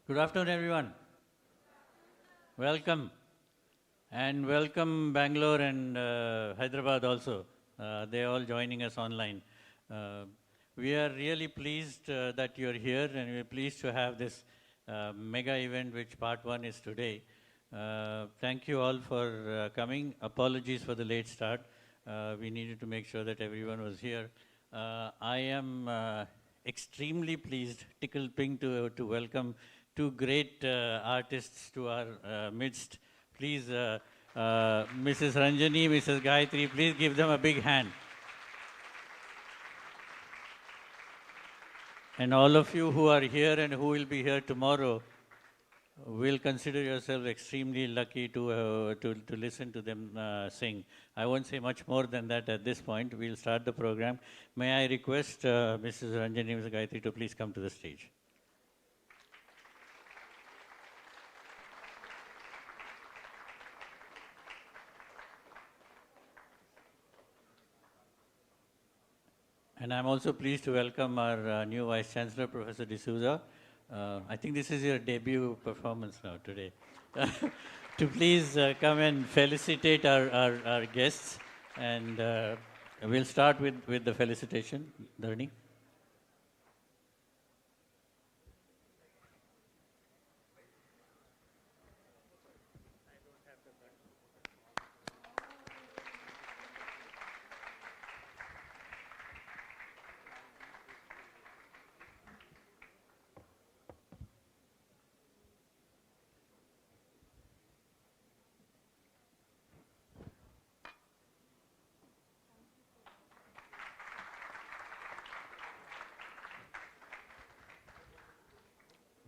Good afternoon, everyone. Welcome. And welcome Bangalore and Hyderabad also. They're all joining us online. We are really pleased that you're here, and we're pleased to have this mega event, which part one is today. Thank you all for coming. Apologies for the late start. We needed to make sure that everyone was here. I am extremely pleased, tickled pink to welcome two great artists to our midst. Please, Mrs. Ranjani, Mrs. Gayatri, please give them a big hand. And all of you who are here and who will be here tomorrow will consider yourselves extremely lucky to listen to them sing. I won't say much more than that at this point. We'll start the program. May I request Mrs. Ranjani, Mrs. Gayatri to please come to the stage. And I'm also pleased to welcome our new Vice Chancellor, Professor D'Souza. I think this is your debut performance now today. To please come and felicitate our guests. And we'll start with the felicitation. Dharani.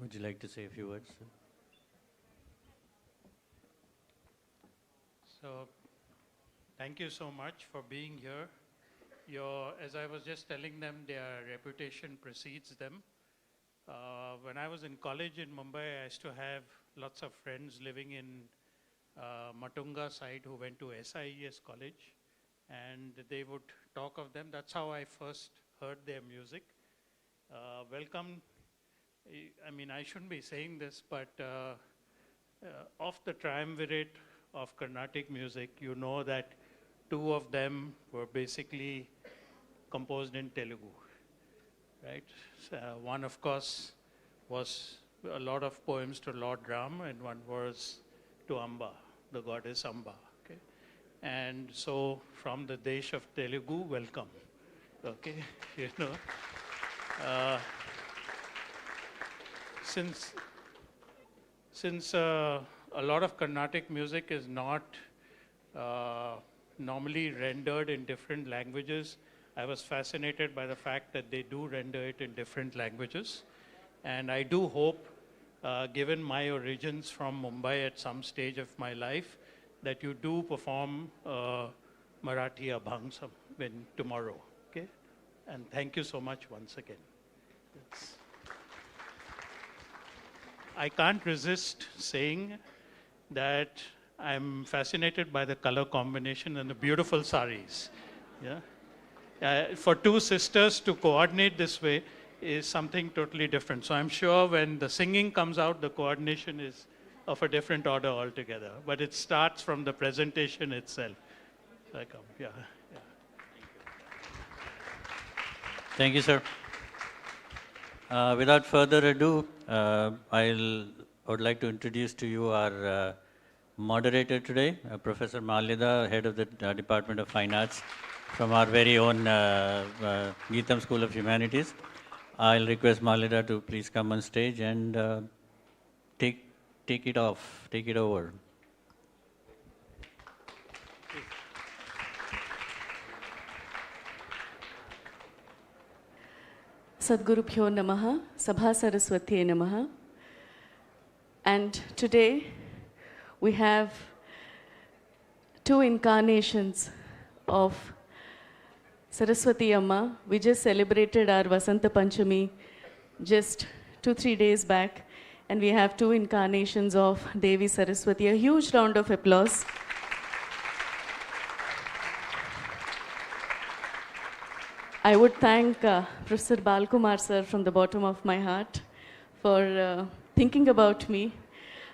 Would you like to say a few words? So, thank you so much for being here. As I was just telling them, their reputation precedes them. When I was in college in Mumbai, I used to have lots of friends living in Matunga side who went to SIES college, and they would talk of them. That's how I first heard their music. Welcome. I mean, I shouldn't be saying this, but of the triumvirate of Carnatic music, you know that two of them were basically composed in Telugu, right? So, one, of course, was a lot of poems to Lord Ram, and one was to Amba, the goddess Amba. Okay? And so, from the Desh of Telugu, welcome. Okay, you know. Since a lot of Carnatic music is not normally rendered in different languages, I was fascinated by the fact that they do render it in different languages. And I do hope, given my origins from Mumbai at some stage of my life, that you do perform Marathi Abhang tomorrow. Okay? And thank you so much once again. I can't resist saying that I'm fascinated by the color combination and the beautiful saris. Yeah? For two sisters to coordinate this way is something totally different. So I'm sure when the singing comes out, the coordination is of a different order altogether. But it starts from the presentation itself. Welcome. Yeah. Thank you, sir. Without further ado, I would like to introduce to you our moderator today, Professor Malyada, head of the Department of Fine Arts from our very own GITAM School of Humanities. I'll request Malyada to please come on stage and take it over. Sadgurubhyo Namaha, Sabha Saraswati Namaha. And today we have two incarnations of Saraswati Amma. We just celebrated our Vasanta Panchami just 2-3 days back, and we have two incarnations of Devi Saraswati. A huge round of applause. I would thank Professor Balkumar sir from the bottom of my heart for thinking about me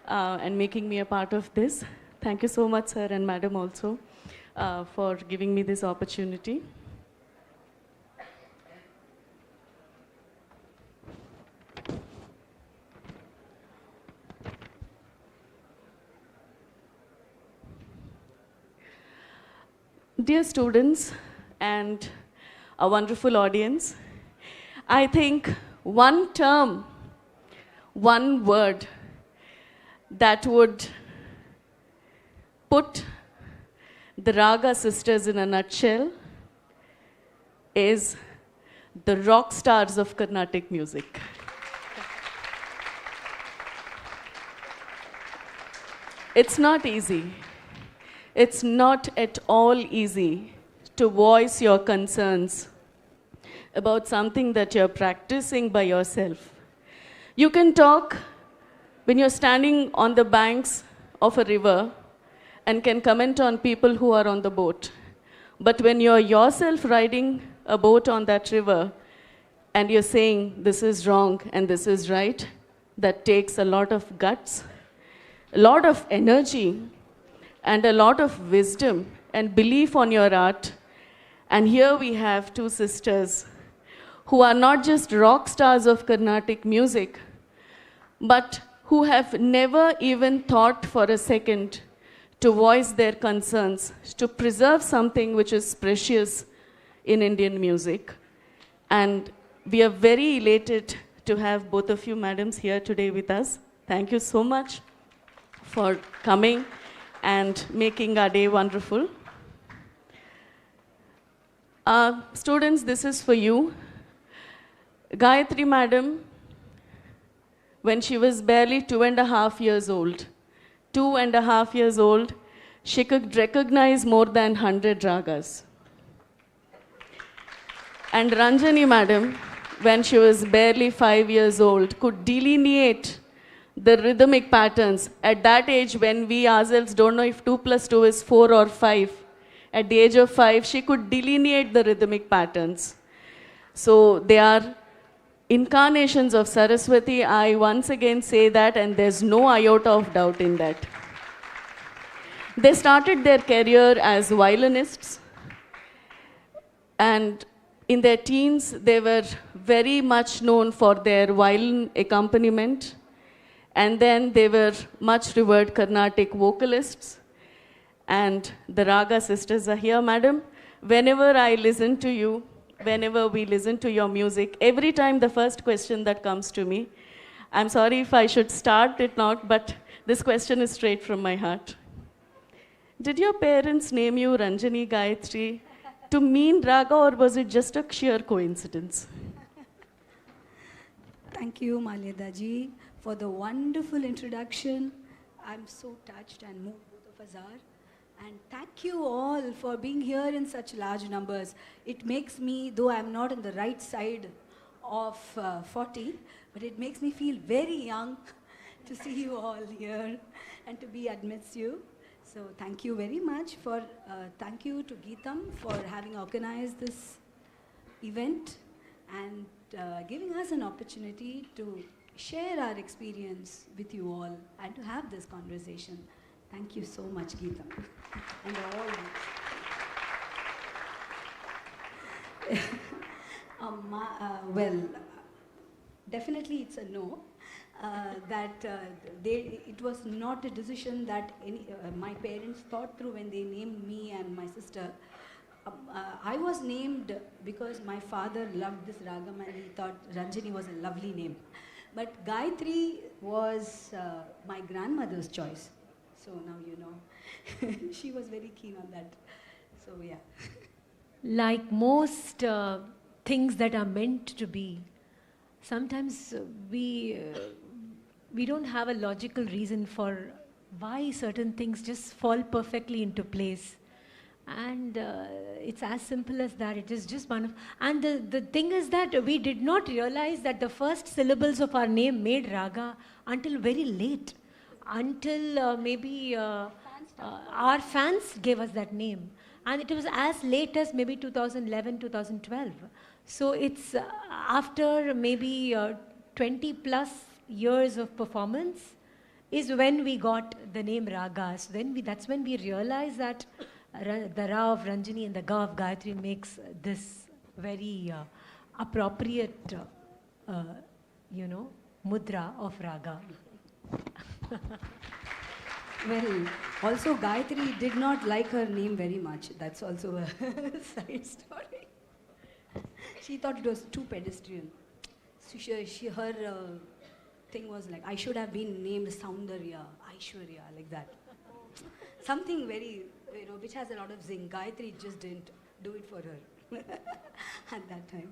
and making me a part of this. Thank you so much, sir and madam also, for giving me this opportunity. Dear students and a wonderful audience, I think one term, one word that would put the Raga sisters in a nutshell is the rock stars of Carnatic music. It's not easy. It's not at all easy to voice your concerns about something that you're practicing by yourself. You can talk when you're standing on the banks of a river and can comment on people who are on the boat. But when you're yourself riding a boat on that river and you're saying this is wrong and this is right, that takes a lot of guts, a lot of energy, and a lot of wisdom and belief on your art. And here we have two sisters who are not just rock stars of Carnatic music, but who have never even thought for a second to voice their concerns, to preserve something which is precious in Indian music. And we are very elated to have both of you madams here today with us. Thank you so much for coming and making our day wonderful. Students, this is for you. Gayatri madam, when she was barely 2.5 years old, 2.5 years old, she could recognize more than 100 ragas. And Ranjani madam, when she was barely 5 years old, could delineate the rhythmic patterns. At that age, when we ourselves don't know if 2 + 2 is 4 or 5, at the age of 5, she could delineate the rhythmic patterns. So they are incarnations of Saraswati. I once again say that, and there's no iota of doubt in that. They started their career as violinists, and in their teens, they were very much known for their violin accompaniment. And then they were much revered Carnatic vocalists. And the Raga sisters are here, madam. Whenever I listen to you, whenever we listen to your music, every time the first question that comes to me, I'm sorry if I should start it not, but this question is straight from my heart. Did your parents name you Ranjani Gayatri to mean Raga, or was it just a sheer coincidence? Thank you, Malyada ji, for the wonderful introduction. I'm so touched and moved, both of us are. And thank you all for being here in such large numbers. It makes me, though I'm not on the right side of 40, but it makes me feel very young to see you all here and to be amidst you. So thank you very much for, thank you to GITAM for having organized this event and giving us an opportunity to share our experience with you all and to have this conversation. Thank you so much, GITAM. And all well, definitely it's a no. It was not a decision that my parents thought through when they named me and my sister. I was named because my father loved this ragam and he thought Ranjani was a lovely name. But Gayatri was my grandmother's choice. So now you know. She was very keen on that. So yeah. Like most things that are meant to be, sometimes we don't have a logical reason for why certain things just fall perfectly into place. And it's as simple as that. It is just one of, and the thing is that we did not realize that the first syllables of our name made raga until very late, until maybe our fans gave us that name. And it was as late as maybe 2011, 2012. So it's after maybe 20 plus years of performance is when we got the name ragas. That's when we realized that the Ra of Ranjani and the Ga of Gayatri makes this very appropriate, mudra of raga. Well, also Gayatri did not like her name very much. That's also a side story. She thought it was too pedestrian. So her thing was like, I should have been named Saundarya, Aishwarya, like that. Something very, which has a lot of zing. Gayatri just didn't do it for her at that time.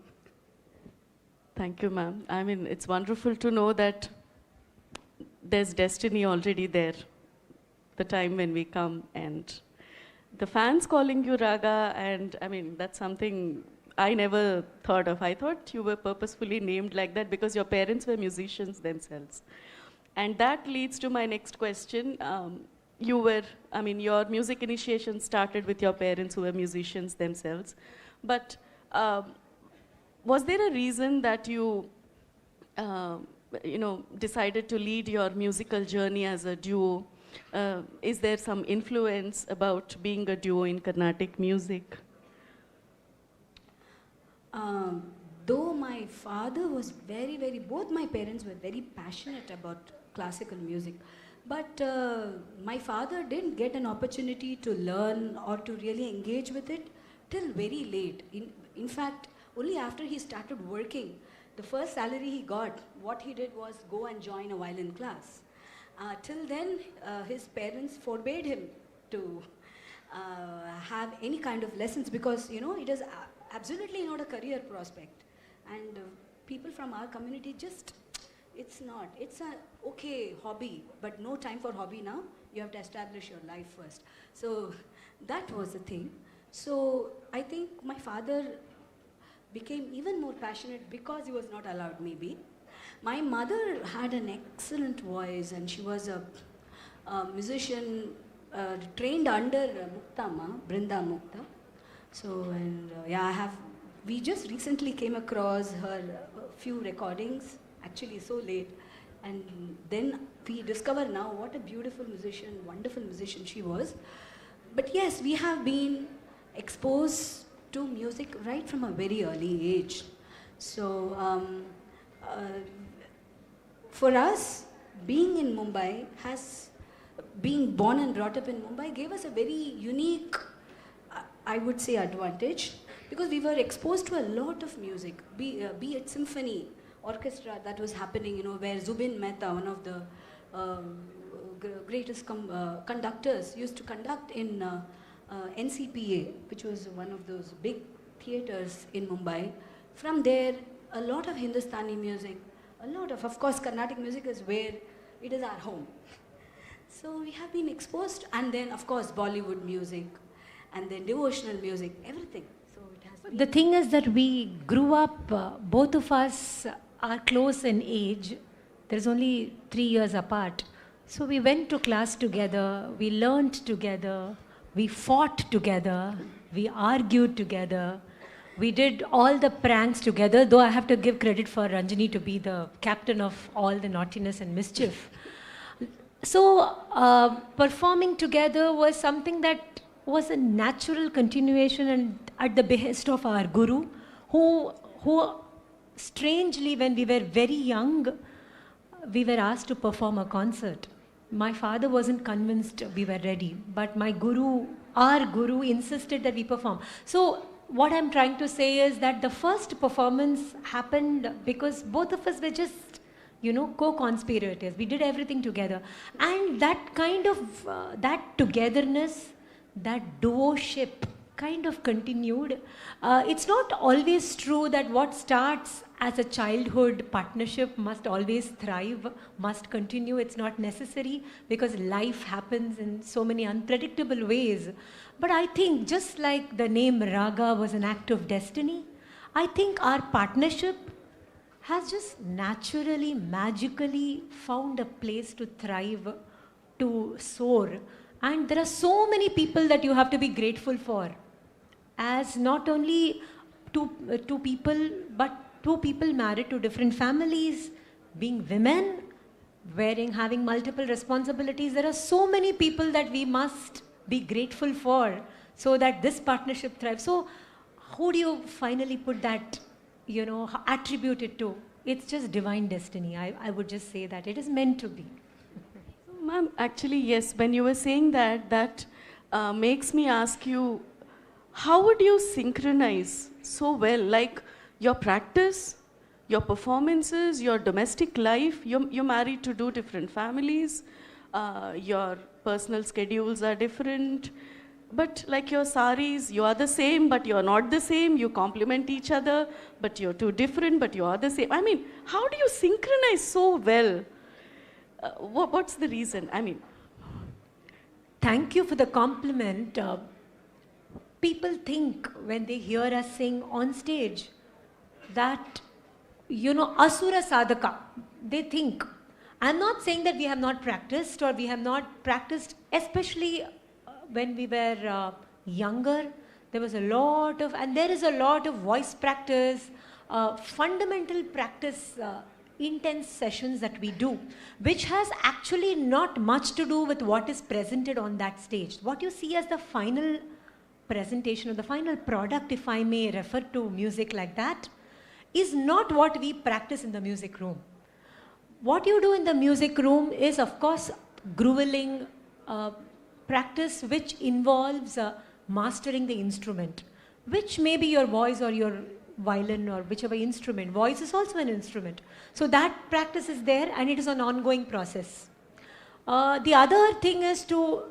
Thank you, ma'am. I mean, it's wonderful to know that there's destiny already there, the time when we come, and the fans calling you Raga, and I mean, that's something I never thought of. I thought you were purposefully named like that because your parents were musicians themselves. And that leads to my next question. Your music initiation started with your parents who were musicians themselves. But was there a reason that you, decided to lead your musical journey as a duo? Is there some influence about being a duo in Carnatic music? Though my father was both my parents were very passionate about classical music. But my father didn't get an opportunity to learn or to really engage with it till very late. In fact, only after he started working, the first salary he got, what he did was go and join a violin class. Till then, his parents forbade him to have any kind of lessons because, it is absolutely not a career prospect. And people from our community it's not. It's a okay hobby, but no time for hobby now. You have to establish your life first. So that was the thing. So I think my father became even more passionate because he was not allowed, maybe. My mother had an excellent voice, and she was a musician trained under Brinda Mukta. So, and we just recently came across her few recordings, actually so late, and then we discover now what a beautiful musician, wonderful musician she was. But yes, we have been exposed to music right from a very early age. So for us, being in Mumbai, being born and brought up in Mumbai gave us a very unique, I would say, advantage, because we were exposed to a lot of music, be it symphony, orchestra that was happening, where Zubin Mehta, one of the greatest conductors, used to conduct in NCPA, which was one of those big theaters in Mumbai. From there, a lot of Hindustani music, of course, Carnatic music is where it is our home. So we have been exposed, and then, of course, Bollywood music, and then devotional music, everything. So it has been. The thing is that we grew up, both of us are close in age. There's only 3 years apart. So we went to class together, we learned together, we fought together, we argued together, we did all the pranks together, though I have to give credit for Ranjani to be the captain of all the naughtiness and mischief. So performing together was something that was a natural continuation and at the behest of our guru, who strangely, when we were very young, we were asked to perform a concert. My father wasn't convinced we were ready, but our guru insisted that we perform. So what I'm trying to say is that the first performance happened because both of us were just, co-conspirators. We did everything together. And that kind of, that togetherness, that duo-ship kind of continued. It's not always true that what starts as a childhood partnership must always thrive, must continue. It's not necessary because life happens in so many unpredictable ways. But I think just like the name Raga was an act of destiny, I think our partnership has just naturally, magically found a place to thrive, to soar. And there are so many people that you have to be grateful for. As not only two people, but two people married to different families, being women having multiple responsibilities. There are so many people that we must be grateful for so that this partnership thrives. So who do you finally put that, attribute it to? It's just divine destiny. I would just say that it is meant to be. Ma'am, actually, yes, when you were saying that makes me ask you, how would you synchronize so well, like your practice, your performances, your domestic life? You're married to 2 different families, your personal schedules are different, but like your saris, you are the same, but you're not the same. You complement each other, but you're 2 different, but you are the same. I mean, how do you synchronize so well? What's the reason? I mean, thank you for the compliment. People think when they hear us sing on stage that, asura sadhaka, they think. I'm not saying that we have not practiced or we have not practiced, especially when we were younger. There was a lot of, and there is a lot of voice practice, fundamental practice, intense sessions that we do, which has actually not much to do with what is presented on that stage. What you see as the final presentation or the final product, if I may refer to music like that, is not what we practice in the music room. What you do in the music room is, of course, grueling practice which involves mastering the instrument, which may be your voice or your violin or whichever instrument. Voice is also an instrument. So that practice is there and it is an ongoing process. The other thing is to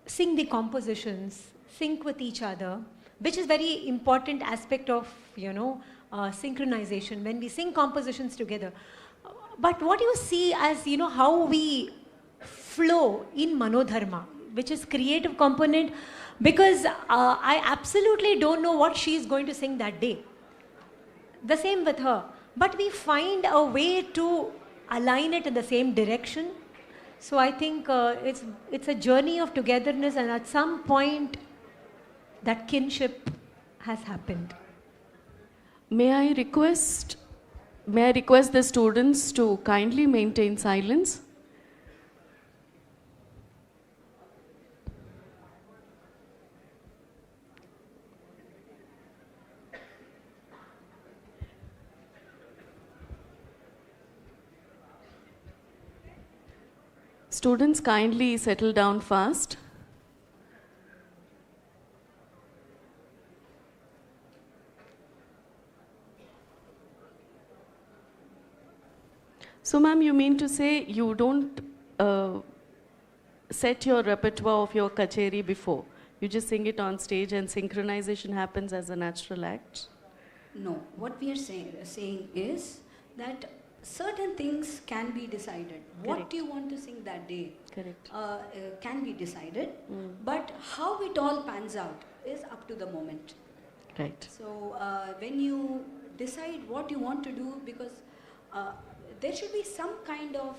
sing the compositions, sync with each other, which is very important aspect of, synchronization when we sing compositions together. But what you see as, how we flow in Manodharma, which is creative component, because I absolutely don't know what she is going to sing that day. The same with her. But we find a way to align it in the same direction. So I think it's a journey of togetherness, and at some point that kinship has happened. May I request the students to kindly maintain silence? Students, kindly settle down fast. So, ma'am, you mean to say you don't set your repertoire of your kacheri before? You just sing it on stage and synchronization happens as a natural act? No, what we are saying is that certain things can be decided. Correct. What do you want to sing that day? Correct. Can be decided, but how it all pans out is up to the moment. Right. So when you decide what you want to do, because there should be some kind of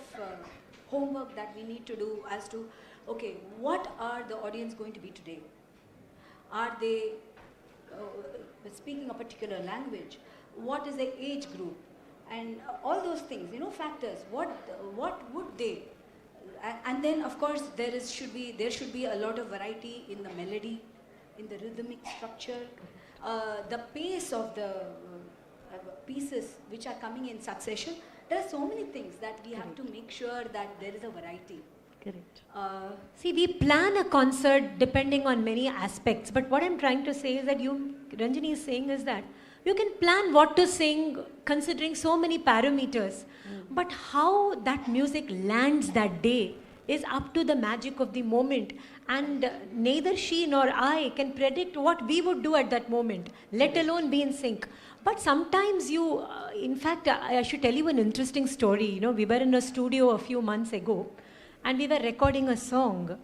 homework that we need to do as to, okay, what are the audience going to be today? Are they speaking a particular language? What is the age group? And all those things, factors. What would they? And then, of course, there should be a lot of variety in the melody, in the rhythmic structure, the pace of the pieces which are coming in succession. There are so many things that we have to make sure that there is a variety. Correct. See, we plan a concert depending on many aspects, but what I'm trying to say is that Ranjani is saying is that you can plan what to sing considering so many parameters, but how that music lands that day is up to the magic of the moment, and neither she nor I can predict what we would do at that moment, let alone be in sync. But sometimes in fact, I should tell you an interesting story. We were in a studio a few months ago and we were recording a song.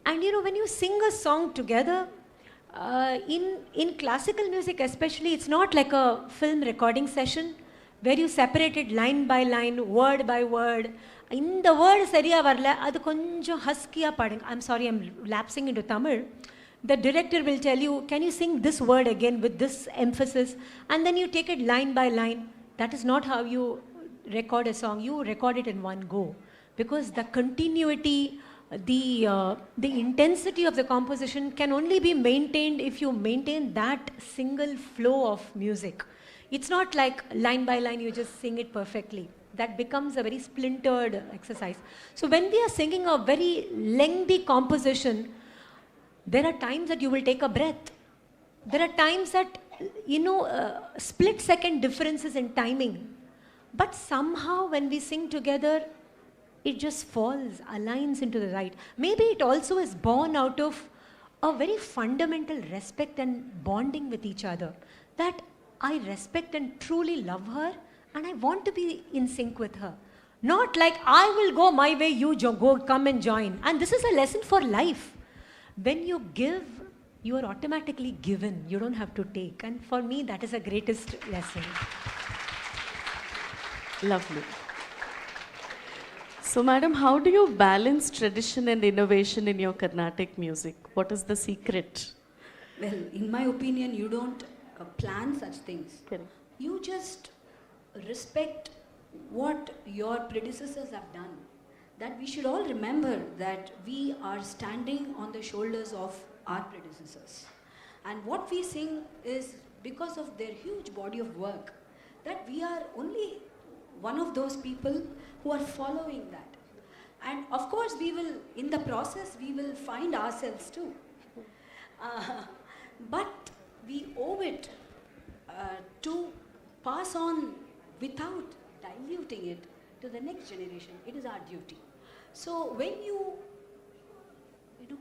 And when you sing a song together, in classical music especially, it's not like a film recording session where you separate it line by line, word by word. In the word seriya varla, adu konjam huskiya padunga. I'm sorry, I'm lapsing into Tamil. The director will tell you, can you sing this word again with this emphasis? And then you take it line by line. That is not how you record a song, you record it in one go. Because the continuity, the intensity of the composition can only be maintained if you maintain that single flow of music. It's not like line by line you just sing it perfectly. That becomes a very splintered exercise. So when we are singing a very lengthy composition, there are times that you will take a breath. There are times that, split-second differences in timing. But somehow when we sing together, it just falls, aligns into the right. Maybe it also is born out of a very fundamental respect and bonding with each other. That I respect and truly love her, and I want to be in sync with her. Not like I will go my way, you go, come and join. And this is a lesson for life. When you give, you are automatically given. You don't have to take. And for me, that is the greatest lesson. Lovely. So, madam, how do you balance tradition and innovation in your Carnatic music? What is the secret? Well, in my opinion, you don't plan such things. Correct. You just respect what your predecessors have done. That we should all remember that we are standing on the shoulders of our predecessors. And what we sing is because of their huge body of work, that we are only one of those people who are following that. And of course, we will, in the process, we will find ourselves too. But we owe it to pass on without diluting it to the next generation. It is our duty. So when you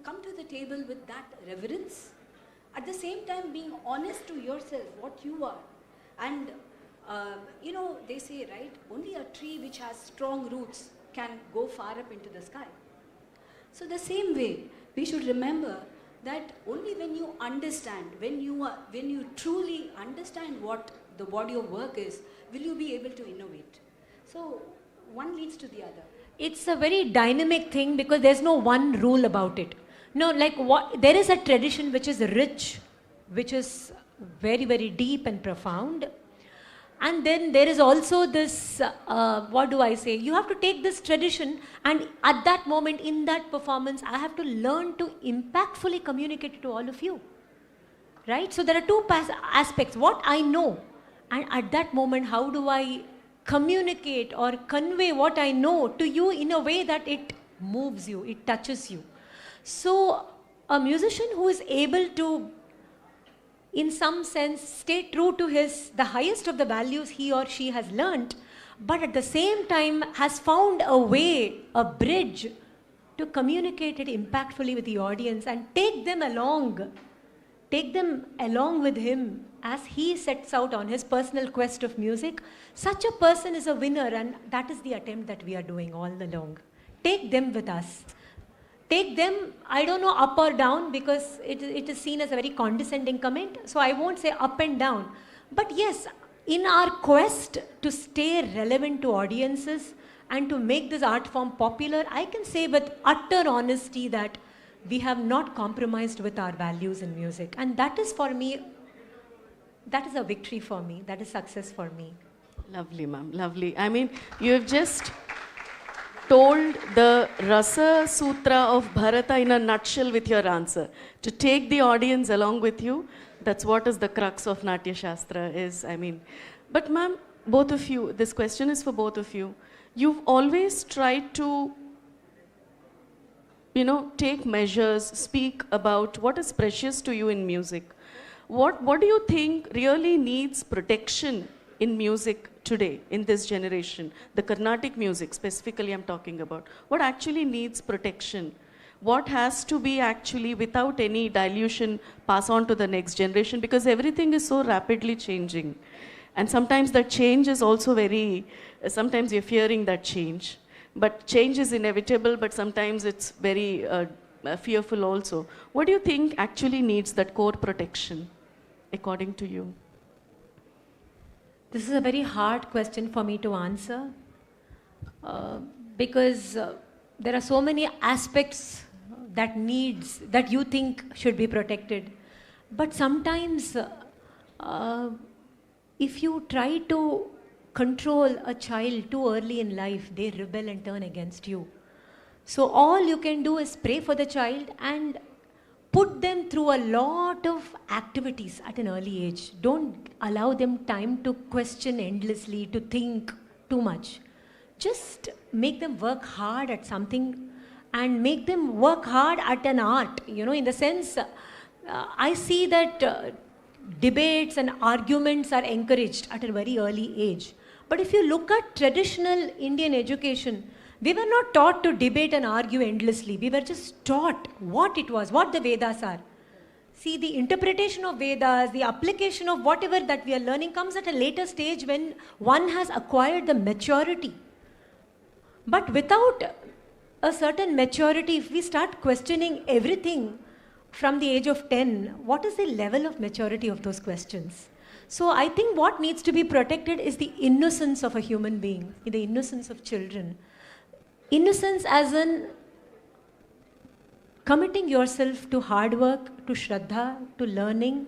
come to the table with that reverence, at the same time being honest to yourself, what you are. And they say, right, only a tree which has strong roots can go far up into the sky. So the same way, we should remember that only when you understand, when you truly understand what the body of work is, will you be able to innovate. So one leads to the other. It's a very dynamic thing because there's no one rule about it. No, there is a tradition which is rich, which is very, very deep and profound. And then there is also this, you have to take this tradition and at that moment, in that performance, I have to learn to impactfully communicate it to all of you. Right? So there are two aspects. What I know, and at that moment, how do I communicate or convey what I know to you in a way that it moves you, it touches you. So a musician who is able to, in some sense, stay true to the highest of the values he or she has learnt, but at the same time has found a way, a bridge to communicate it impactfully with the audience and take them along with him as he sets out on his personal quest of music. Such a person is a winner, and that is the attempt that we are doing all along. Take them with us. Take them, I don't know up or down, because it is seen as a very condescending comment, so I won't say up and down. But yes, in our quest to stay relevant to audiences and to make this art form popular, I can say with utter honesty that we have not compromised with our values in music. And that is for me, that is a victory for me, that is success for me. Lovely, ma'am, lovely. I mean, you have just told the Rasa Sutra of Bharata in a nutshell with your answer. To take the audience along with you, that's what is the crux of Natya Shastra is, I mean. But ma'am, both of you, this question is for both of you. You've always tried to, take measures, speak about what is precious to you in music. What do you think really needs protection in music today, in this generation? The Carnatic music, specifically I'm talking about. What actually needs protection? What has to be actually, without any dilution, pass on to the next generation? Because everything is so rapidly changing. And sometimes that change is also sometimes you're fearing that change. But change is inevitable, but sometimes it's very fearful also. What do you think actually needs that core protection, according to you? This is a very hard question for me to answer because there are so many aspects that you think should be protected. But sometimes if you try to control a child too early in life, they rebel and turn against you. So all you can do is pray for the child and put them through a lot of activities at an early age. Don't allow them time to question endlessly, to think too much. Just make them work hard at something and make them work hard at an art. You know, in the sense, I see that debates and arguments are encouraged at a very early age. But if you look at traditional Indian education, we were not taught to debate and argue endlessly. We were just taught what it was, what the Vedas are. See, the interpretation of Vedas, the application of whatever that we are learning comes at a later stage when one has acquired the maturity. But without a certain maturity, if we start questioning everything from the age of 10, what is the level of maturity of those questions? So I think what needs to be protected is the innocence of a human being, the innocence of children. Innocence as in committing yourself to hard work, to shraddha, to learning,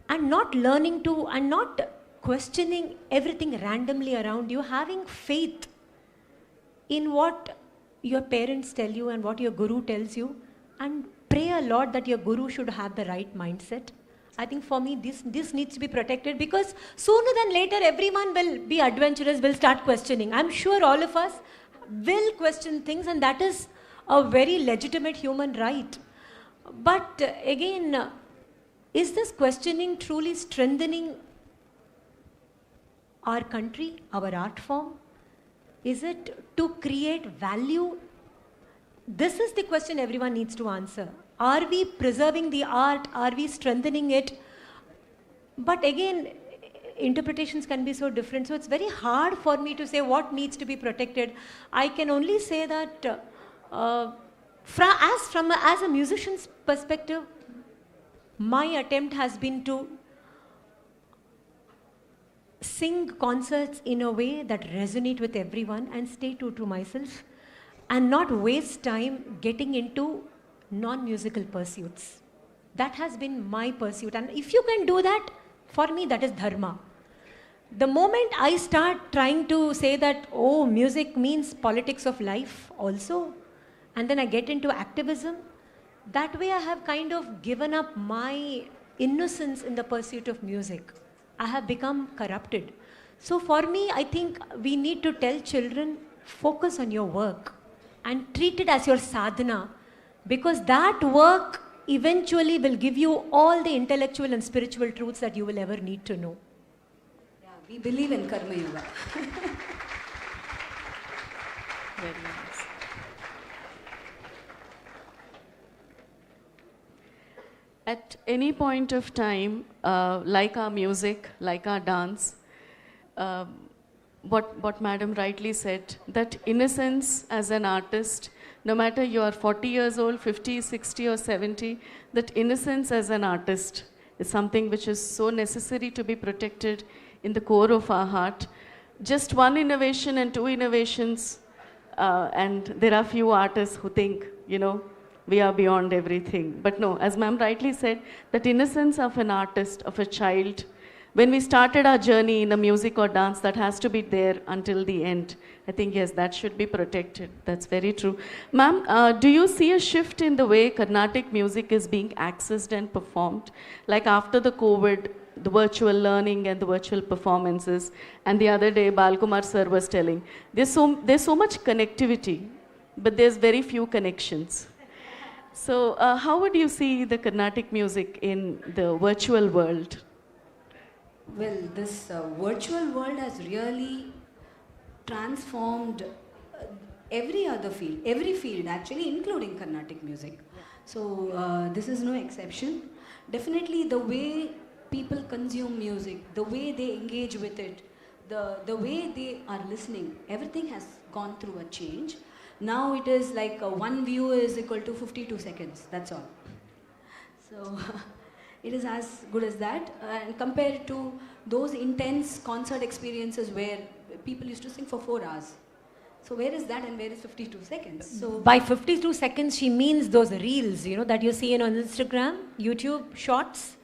and not learning to, and not questioning everything randomly around you, having faith in what your parents tell you and what your guru tells you, and pray a lot that your guru should have the right mindset. I think for me this needs to be protected, because sooner than later everyone will be adventurous, will start questioning. I'm sure all of us will question things, and that is a very legitimate human right. But again, is this questioning truly strengthening our country, our art form? Is it to create value? This is the question everyone needs to answer. Are we preserving the art? Are we strengthening it? But again, interpretations can be so different. So it's very hard for me to say what needs to be protected. I can only say that as a musician's perspective, my attempt has been to sing concerts in a way that resonate with everyone and stay true to myself and not waste time getting into non-musical pursuits. That has been my pursuit, and if you can do that, for me that is dharma. The moment I start trying to say that, oh, music means politics of life also, and then I get into activism, that way I have kind of given up my innocence in the pursuit of music. I have become corrupted. So for me, I think we need to tell children, focus on your work and treat it as your sadhana, because that work eventually will give you all the intellectual and spiritual truths that you will ever need to know. Yeah, we believe in Karma Yoga. Very nice. At any point of time, like our music, like our dance, what Madam rightly said, that innocence as an artist, no matter you are 40 years old, 50, 60 or 70, that innocence as an artist is something which is so necessary to be protected in the core of our heart. Just one innovation and two innovations, and there are few artists who think, you know, we are beyond everything. But no, as ma'am rightly said, that innocence of an artist, of a child, when we started our journey in the music or dance, that has to be there until the end. I think, yes, that should be protected. That's very true. Ma'am, do you see a shift in the way Carnatic music is being accessed and performed? Like after the COVID, the virtual learning and the virtual performances. And the other day, Balkumar sir was telling, there's so much connectivity, but there's very few connections. So how would you see the Carnatic music in the virtual world? Well, this virtual world has really transformed every field actually, including Carnatic music. So this is no exception. Definitely the way people consume music, the way they engage with it, the way they are listening, everything has gone through a change. Now it is like one view is equal to 52 seconds, that's all. So it is as good as that, and compared to those intense concert experiences where people used to sing for 4 hours. So where is that and where is 52 seconds? So by 52 seconds, she means those reels, you know, that you see on Instagram, YouTube, shorts,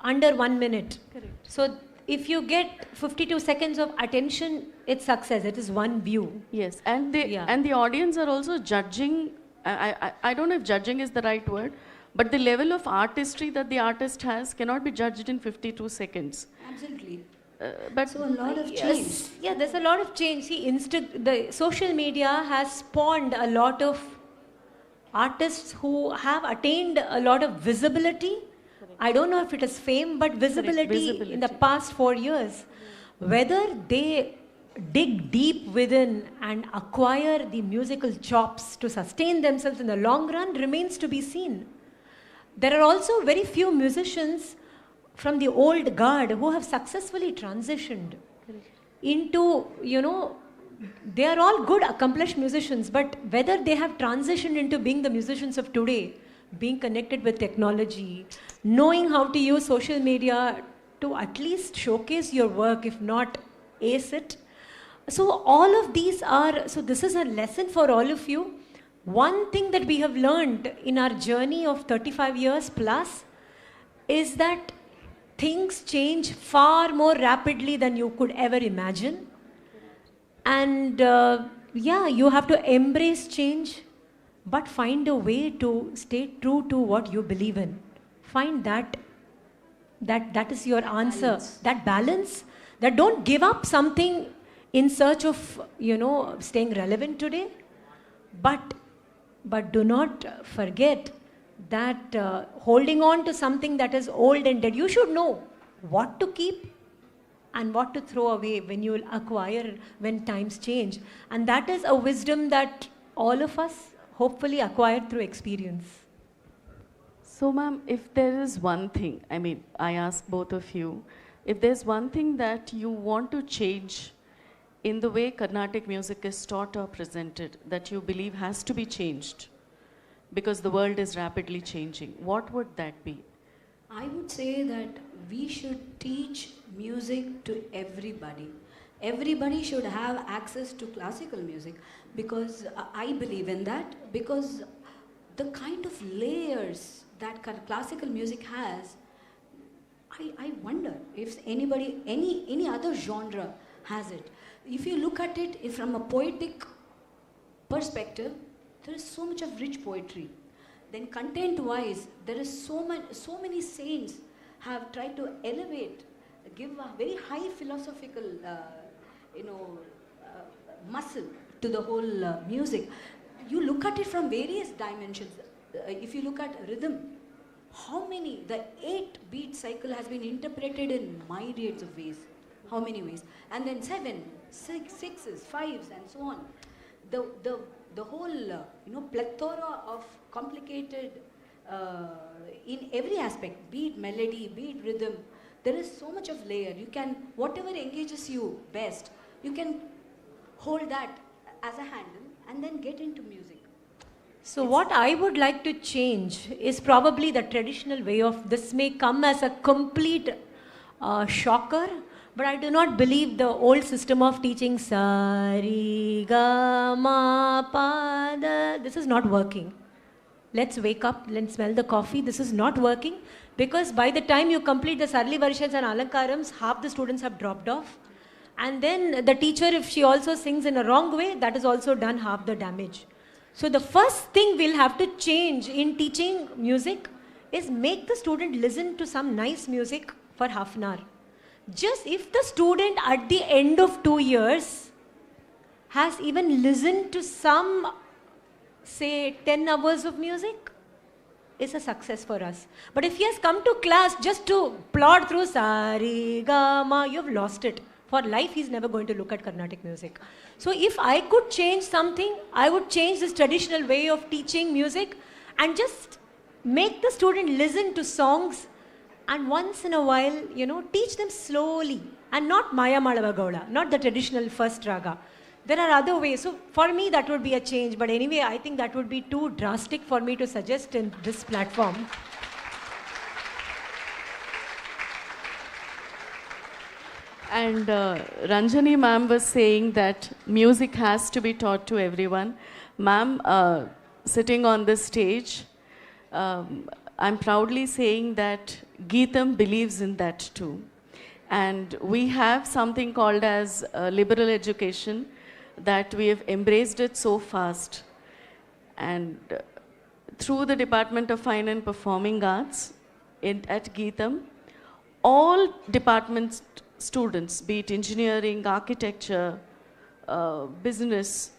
under 1 minute. Correct. So if you get 52 seconds of attention, it's success. It is one view. Yes, and the audience are also judging. I don't know if judging is the right word, but the level of artistry that the artist has cannot be judged in 52 seconds. Absolutely. But So a lot of change. Yes, yeah, there's a lot of change. See, the social media has spawned a lot of artists who have attained a lot of visibility. I don't know if it is fame, but visibility in the past 4 years. Whether they dig deep within and acquire the musical chops to sustain themselves in the long run remains to be seen. There are also very few musicians from the old guard who have successfully transitioned into, they are all good, accomplished musicians, but whether they have transitioned into being the musicians of today, being connected with technology, knowing how to use social media to at least showcase your work, if not ace it. So all of these are, so this is a lesson for all of you. One thing that we have learned in our journey of 35 years plus is that things change far more rapidly than you could ever imagine. And you have to embrace change, but find a way to stay true to what you believe in. Find that is your answer. Balance. That balance, that don't give up something in search of, staying relevant today, but do not forget that holding on to something that is old and dead, you should know what to keep and what to throw away when you will acquire when times change. And that is a wisdom that all of us hopefully acquired through experience. so, ma'am, if there is one thing, I ask both of you, if there's one thing that you want to change in the way Carnatic music is taught or presented, that you believe has to be changed because the world is rapidly changing, what would that be? I would say that we should teach music to everybody. Everybody should have access to classical music, because I believe in that, because the kind of layers that classical music has, I wonder if anybody, any other genre has it. If you look at it from a poetic perspective, there is so much of rich poetry. Then content-wise, there is so many saints have tried to elevate, give a very high philosophical, muscle to the whole music. You look at it from various dimensions. If you look at rhythm, the 8-beat cycle has been interpreted in myriads of ways. How many ways? And then 7, 6, 6s, 5s, and so on. The whole, plethora of complicated, in every aspect, be it melody, be it rhythm, there is so much of layer. You can, whatever engages you best, you can hold that as a handle and then get into music. So what I would like to change is probably the traditional way of, this may come as a complete shocker, but I do not believe the old system of teaching sa, re, ga, ma, pa, da, this is not working. Let's wake up, let's smell the coffee. This is not working, because by the time you complete the Sarli Varshas and Alankarams, half the students have dropped off. And then the teacher, if she also sings in a wrong way, that has also done half the damage. So the first thing we'll have to change in teaching music is make the student listen to some nice music for half an hour. Just if the student at the end of 2 years has even listened to some, say, 10 hours of music, is a success for us. But if he has come to class just to plod through sa, re, ga, ma, you've lost it. For life, he's never going to look at Carnatic music. So if I could change something, I would change this traditional way of teaching music and just make the student listen to songs, and once in a while, teach them slowly, and not Maya Malava Gauda, not the traditional first raga. There are other ways. So for me, that would be a change. But anyway, I think that would be too drastic for me to suggest in this platform. And Ranjani ma'am was saying that music has to be taught to everyone. Ma'am, sitting on this stage, I'm proudly saying that GITAM believes in that too. And we have something called as liberal education, that we have embraced it so fast. And through the Department of Fine and Performing Arts at GITAM, all department students, be it engineering, architecture, business,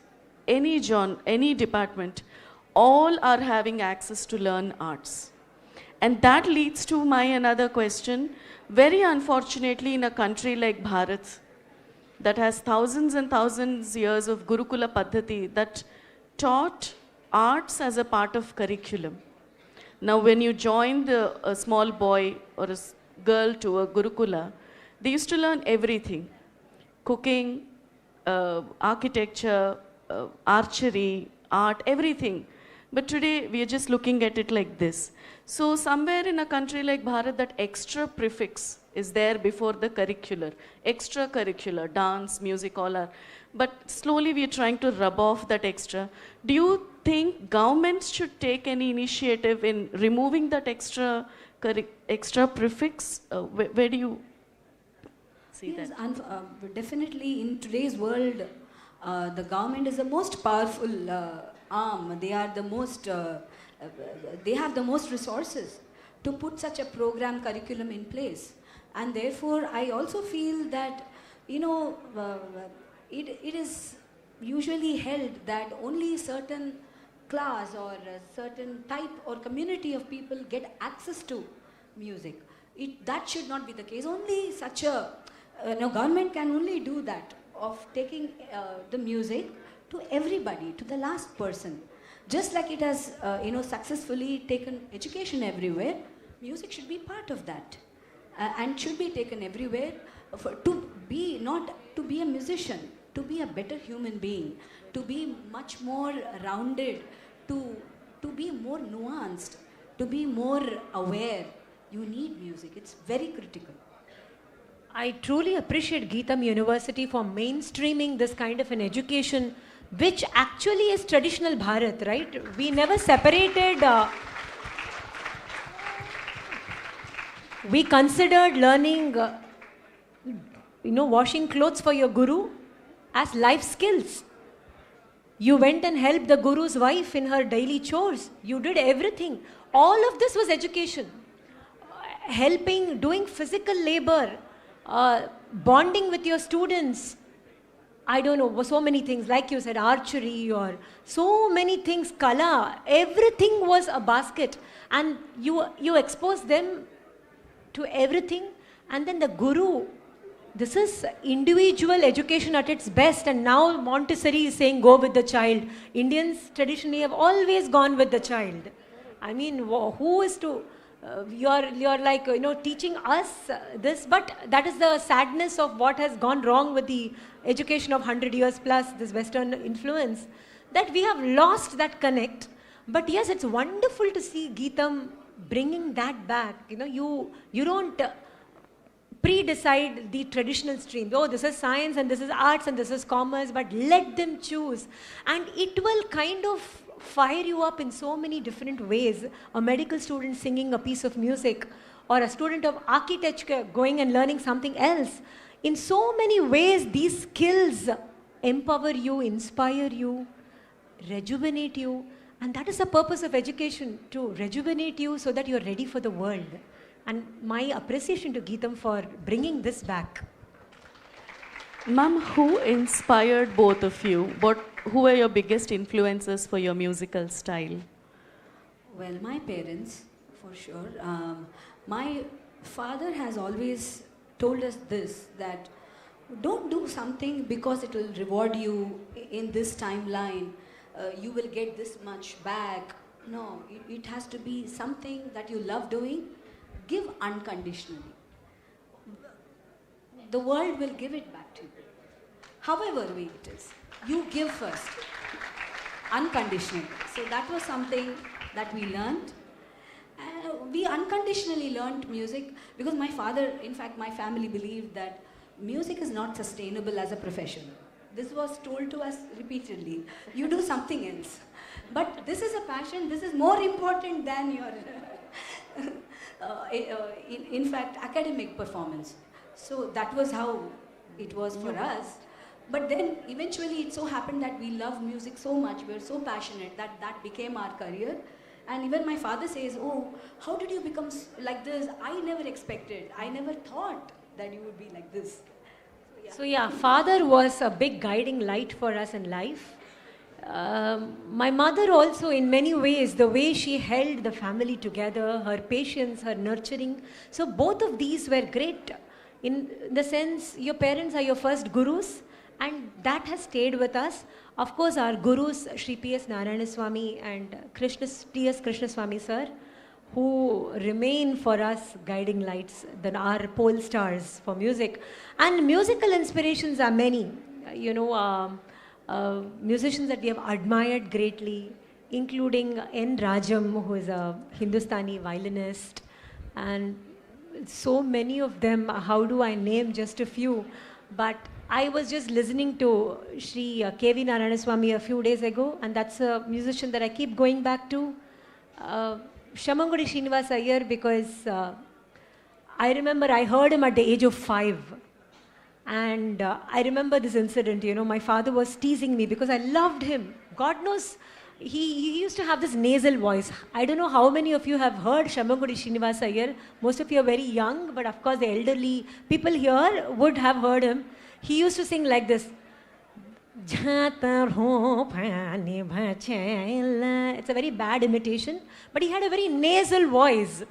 any department, all are having access to learn arts. And that leads to my another question. Very unfortunately, in a country like Bharat, that has thousands and thousands years of Gurukula Paddhati, that taught arts as a part of curriculum. Now, when you join a small boy or a girl to a Gurukula, they used to learn everything: cooking, architecture, archery, art, everything. But today, we are just looking at it like this. So somewhere in a country like Bharat, that extra prefix is there before the curricular, extracurricular, dance, music, all are. But slowly we are trying to rub off that extra. Do you think governments should take any initiative in removing that extra prefix? Where do you see yes, that? Definitely in today's world, the government is the most powerful arm. They are the most, they have the most resources to put such a program curriculum in place. And therefore, I also feel that, you know, it is usually held that only certain class or a certain type or community of people get access to music. That should not be the case. Only such a, government can only do that, of taking the music to everybody, to the last person. Just like it has, successfully taken education everywhere, music should be part of that. And should be taken everywhere to be a musician, to be a better human being, to be much more rounded, to be more nuanced, to be more aware. You need music. It's very critical. I truly appreciate GITAM University for mainstreaming this kind of an education, which actually is traditional Bharat, right? We never separated. We considered learning, washing clothes for your guru as life skills. You went and helped the guru's wife in her daily chores. You did everything. All of this was education. Helping, doing physical labor, bonding with your students. I don't know, so many things, like you said, archery or so many things, kala. Everything was a basket. And you exposed them to everything. And then the guru, this is individual education at its best. And now Montessori is saying, go with the child. Indians traditionally have always gone with the child. I mean, who is to, you're like, teaching us this, but that is the sadness of what has gone wrong with the education of 100 years plus, this Western influence, that we have lost that connect. But yes, it's wonderful to see GITAM bringing that back. You don't pre-decide the traditional streams. Oh, this is science and this is arts and this is commerce, but let them choose. And it will kind of fire you up in so many different ways. A medical student singing a piece of music, or a student of architecture going and learning something else. In so many ways, these skills empower you, inspire you, rejuvenate you. And that is the purpose of education, to rejuvenate you so that you're ready for the world. And my appreciation to GITAM for bringing this back. Ma'am, who inspired both of you? Who were your biggest influences for your musical style? Well, my parents, for sure. My father has always told us this, that don't do something because it will reward you in this timeline. You will get this much back. No, it has to be something that you love doing. Give unconditionally. The world will give it back to you. However way it is, you give first, unconditionally. So that was something that we learned. We unconditionally learned music because my father, in fact, my family believed that music is not sustainable as a profession. This was told to us repeatedly. You do something else. But this is a passion. This is more important than your, in fact, academic performance. So that was how it was for us. But then eventually it so happened that we love music so much, we were so passionate that that became our career. And even my father says, oh, how did you become like this? I never expected, I never thought that you would be like this. So yeah, father was a big guiding light for us in life. My mother also, in many ways, the way she held the family together, her patience, her nurturing. So both of these were great in the sense your parents are your first gurus, and that has stayed with us. Of course, our gurus, Sri P.S. Narayanaswamy and T.S. Krishnaswamy sir, who remain for us guiding lights, than our pole stars for music. And musical inspirations are many. Musicians that we have admired greatly, including N. Rajam, who is a Hindustani violinist, and so many of them. How do I name just a few? But I was just listening to Sri K.V. Narayanaswamy a few days ago, and that's a musician that I keep going back to. Shamangudi Srinivas Iyer, because I remember I heard him at the age of 5. And I remember this incident, my father was teasing me because I loved him. God knows, he used to have this nasal voice. I don't know how many of you have heard Shamangudi Srinivas Iyer. Most of you are very young, but of course the elderly people here would have heard him. He used to sing like this. It's a very bad imitation, but he had a very nasal voice.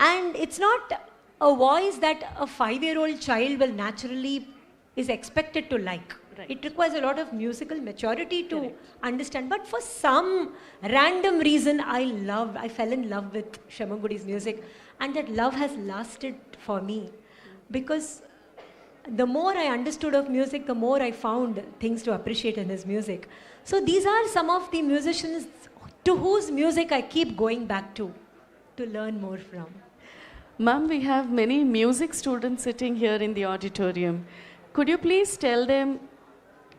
And it's not a voice that a 5-year-old child will naturally is expected to like. Right. It requires a lot of musical maturity to understand. But for some random reason, I fell in love with Shamangudi's music, and that love has lasted for me, because the more I understood of music, the more I found things to appreciate in his music. So these are some of the musicians to whose music I keep going back to learn more from. Ma'am, we have many music students sitting here in the auditorium. Could you please tell them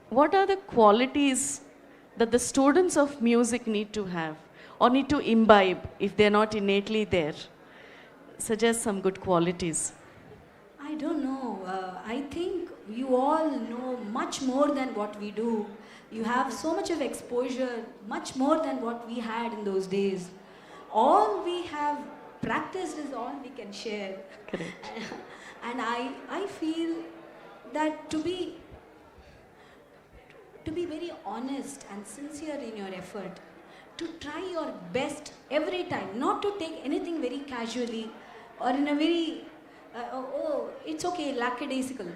what are the qualities that the students of music need to have or need to imbibe if they're not innately there? Suggest some good qualities. I don't know. I think you all know much more than what we do. You have so much of exposure, much more than what we had in those days. All we have practiced is all we can share. Correct. And I feel that to be very honest and sincere in your effort, to try your best every time, not to take anything very casually or in a very, it's okay, lackadaisical.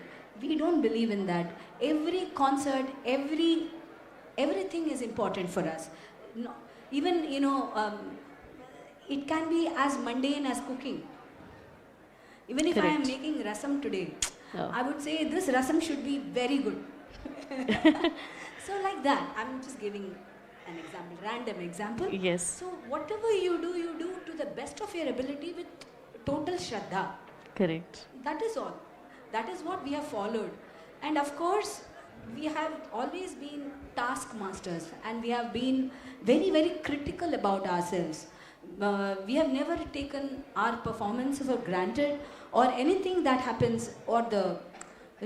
We don't believe in that. Every concert, everything is important for us. No, even, it can be as mundane as cooking. Even if I am making rasam today, I would say this rasam should be very good. So like that, I'm just giving an example, random example. Yes. So whatever you do to the best of your ability with total shraddha. Correct. That is all. That is what we have followed. And of course, we have always been taskmasters, and we have been very, very critical about ourselves. We have never taken our performance for granted, or anything that happens, or the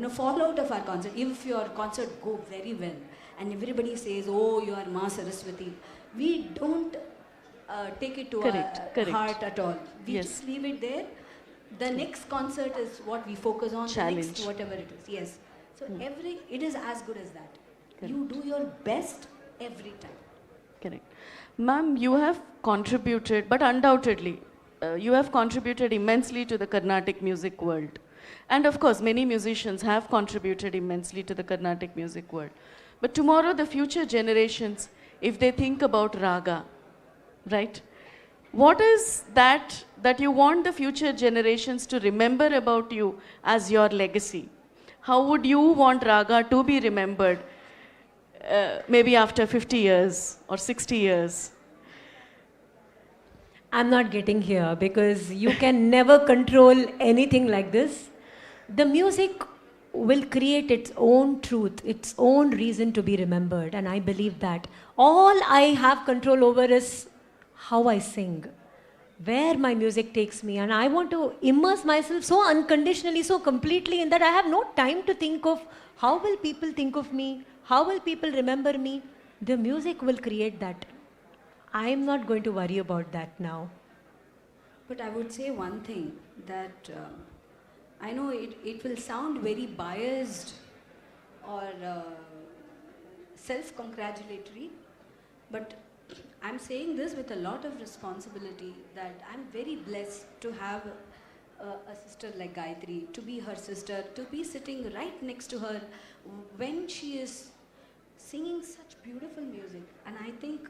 fallout of our concert. If your concert go very well and everybody says, oh, you are Ma Saraswati, we don't take it to our heart at all. We just leave it there. The next concert is what we focus on. Challenge. Next, whatever it is. Yes. So it is as good as that. Correct. You do your best every time. Correct. Ma'am, you have contributed, but undoubtedly, you have contributed immensely to the Carnatic music world. And of course, many musicians have contributed immensely to the Carnatic music world. But tomorrow, the future generations, if they think about raga, right? What is that you want the future generations to remember about you as your legacy? How would you want raga to be remembered, maybe after 50 years or 60 years? I'm not getting here because you can never control anything like this. The music will create its own truth, its own reason to be remembered, and I believe that. All I have control over is how I sing. where my music takes me, and I want to immerse myself so unconditionally, so completely in that I have no time to think of how will people think of me, how will people remember me. The music will create that. I am not going to worry about that now. But I would say one thing, that I know it will sound very biased or self-congratulatory, but I'm saying this with a lot of responsibility, that I'm very blessed to have a sister like Gayatri, to be her sister, to be sitting right next to her when she is singing such beautiful music. And I think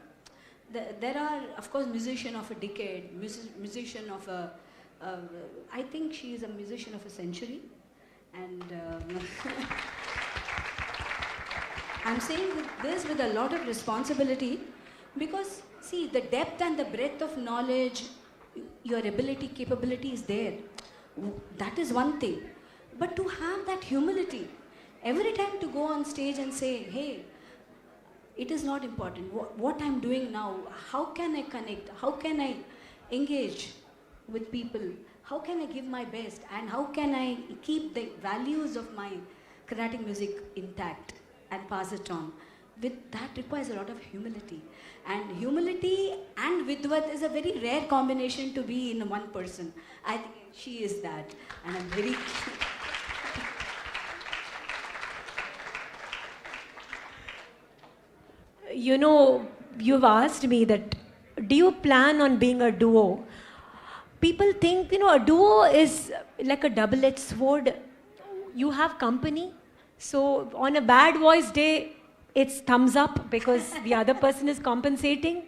there are, of course, musician of a decade, musician of a, I think she is a musician of a century. And I'm saying this with a lot of responsibility, because see, the depth and the breadth of knowledge, your ability, capability is there. That is one thing. But to have that humility, every time to go on stage and say, hey, it is not important. What I'm doing now, how can I connect? How can I engage with people? How can I give my best? And how can I keep the values of my Carnatic music intact and pass it on? That requires a lot of humility. And humility and vidvat is a very rare combination to be in one person. I think she is that. And I'm very... You know, you've asked me that, do you plan on being a duo? People think, you know, a duo is like a double-edged sword. You have company. So on a bad voice day, it's thumbs up because the other person is compensating.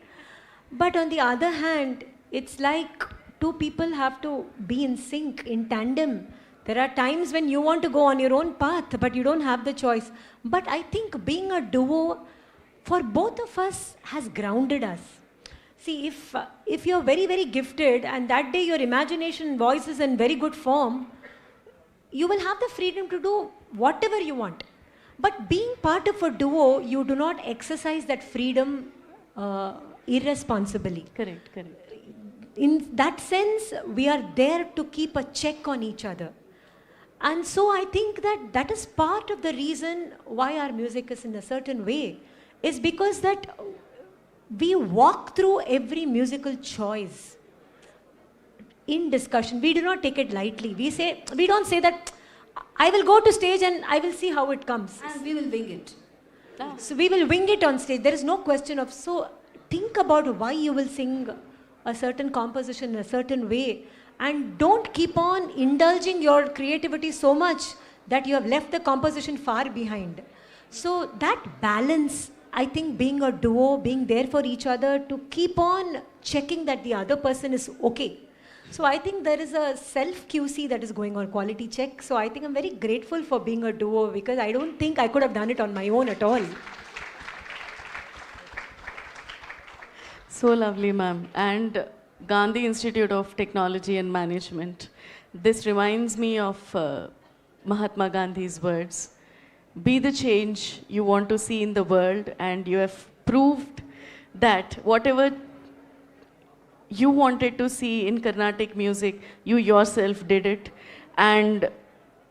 But on the other hand, it's like two people have to be in sync, in tandem. There are times when you want to go on your own path, but you don't have the choice. But I think being a duo for both of us has grounded us. See, if you're very, very gifted and that day your imagination voice is in very good form, you will have the freedom to do whatever you want. But being part of a duo, you do not exercise that freedom irresponsibly. Correct. In that sense, we are there to keep a check on each other. And so I think that is part of the reason why our music is in a certain way, is because that we walk through every musical choice in discussion. We do not take it lightly. We don't say that I will go to stage and I will see how it comes. And we will wing it. So we will wing it on stage. There is no question of, so think about why you will sing a certain composition in a certain way, and don't keep on indulging your creativity so much that you have left the composition far behind. So that balance, I think being a duo, being there for each other to keep on checking that the other person is okay. So I think there is a self-QC that is going on, quality check. So I think I'm very grateful for being a duo, because I don't think I could have done it on my own at all. So lovely, ma'am. And Gandhi Institute of Technology and Management. This reminds me of Mahatma Gandhi's words. Be the change you want to see in the world, and you have proved that whatever you wanted to see in Carnatic music, you yourself did it. And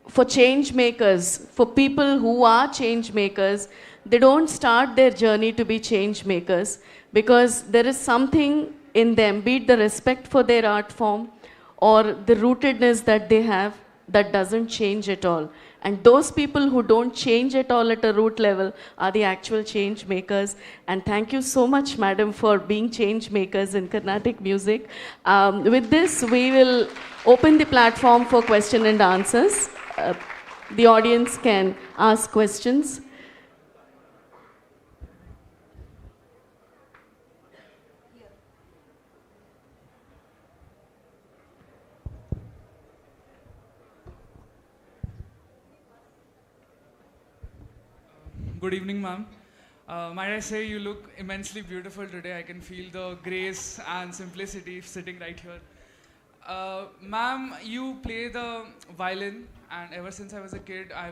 for change makers, for people who are change makers, they don't start their journey to be change makers, because there is something in them, be it the respect for their art form or the rootedness that they have, that doesn't change at all. And those people who don't change at all at a root level are the actual change makers. And thank you so much, madam, for being change makers in Carnatic music. With this, we will open the platform for question and answers. The audience can ask questions. Good evening, ma'am. Might I say you look immensely beautiful today. I can feel the grace and simplicity sitting right here. Ma'am, you play the violin, and ever since I was a kid, I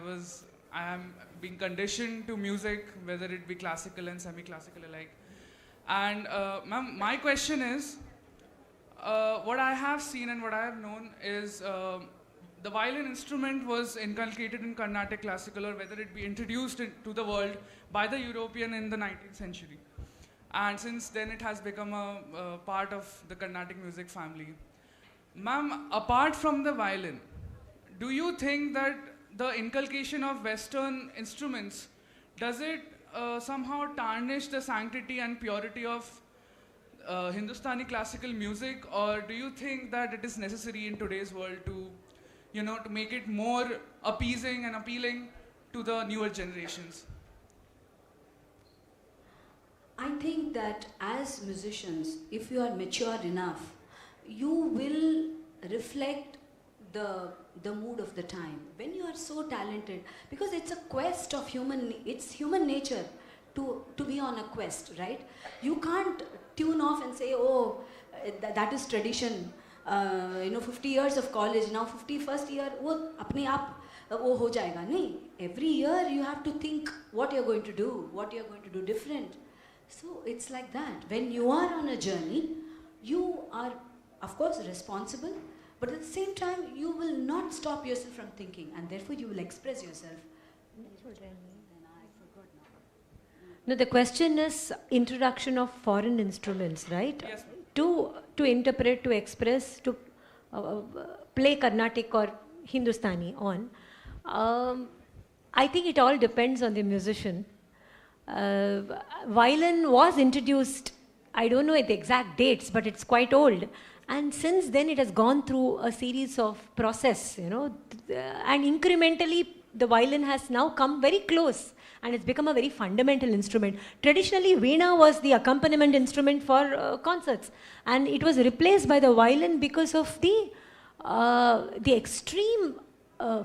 am being conditioned to music, whether it be classical and semi-classical alike. And ma'am, my question is, what I have seen and what I have known is the violin instrument was inculcated in Carnatic classical, or whether it be introduced to the world by the European in the 19th century. And since then it has become a part of the Carnatic music family. Ma'am, apart from the violin, do you think that the inculcation of Western instruments, does it somehow tarnish the sanctity and purity of Hindustani classical music, or do you think that it is necessary in today's world to, to make it more appeasing and appealing to the newer generations? I think that as musicians, if you are mature enough, you will reflect the mood of the time. When you are so talented, because it's a quest of it's human nature to be on a quest, right? You can't tune off and say, oh, that is tradition. 50 years of college, now 51st year, wo apne aap wo ho jayega. Nahi, every year you have to think what you're going to do, what you're going to do different. So it's like that. When you are on a journey, you are, of course, responsible, but at the same time, you will not stop yourself from thinking, and therefore you will express yourself. No, the question is introduction of foreign instruments, right? Yes. To interpret, to express, to play Carnatic or Hindustani on. I think it all depends on the musician. Violin was introduced, I don't know the exact dates, but it's quite old. And since then it has gone through a series of process, and incrementally the violin has now come very close and it's become a very fundamental instrument. Traditionally, veena was the accompaniment instrument for concerts, and it was replaced by the violin because of the extreme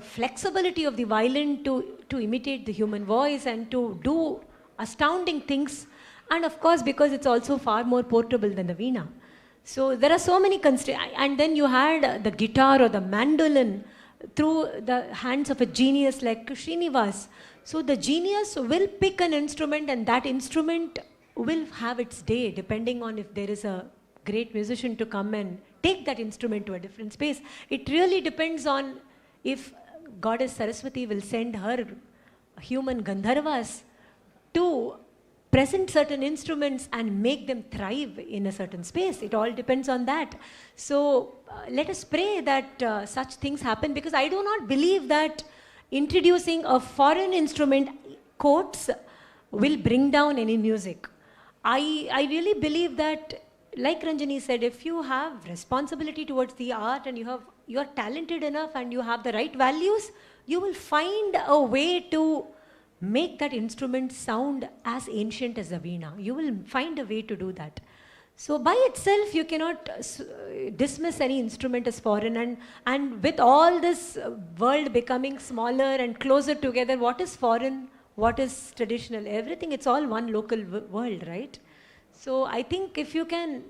flexibility of the violin to imitate the human voice and to do astounding things, and of course because it's also far more portable than the veena. So there are so many constraints, and then you had the guitar or the mandolin through the hands of a genius like Srinivas. So the genius will pick an instrument, and that instrument will have its day depending on if there is a great musician to come and take that instrument to a different space. It really depends on if Goddess Saraswati will send her human Gandharvas to present certain instruments and make them thrive in a certain space. It all depends on that. So let us pray that such things happen, because I do not believe that introducing a foreign instrument, quotes, will bring down any music. I really believe that, like Ranjani said, if you have responsibility towards the art and you are talented enough and you have the right values, you will find a way to make that instrument sound as ancient as the veena. You will find a way to do that. So by itself, you cannot dismiss any instrument as foreign. And with all this world becoming smaller and closer together, what is foreign? What is traditional? Everything, it's all one local world, right? So I think if you can,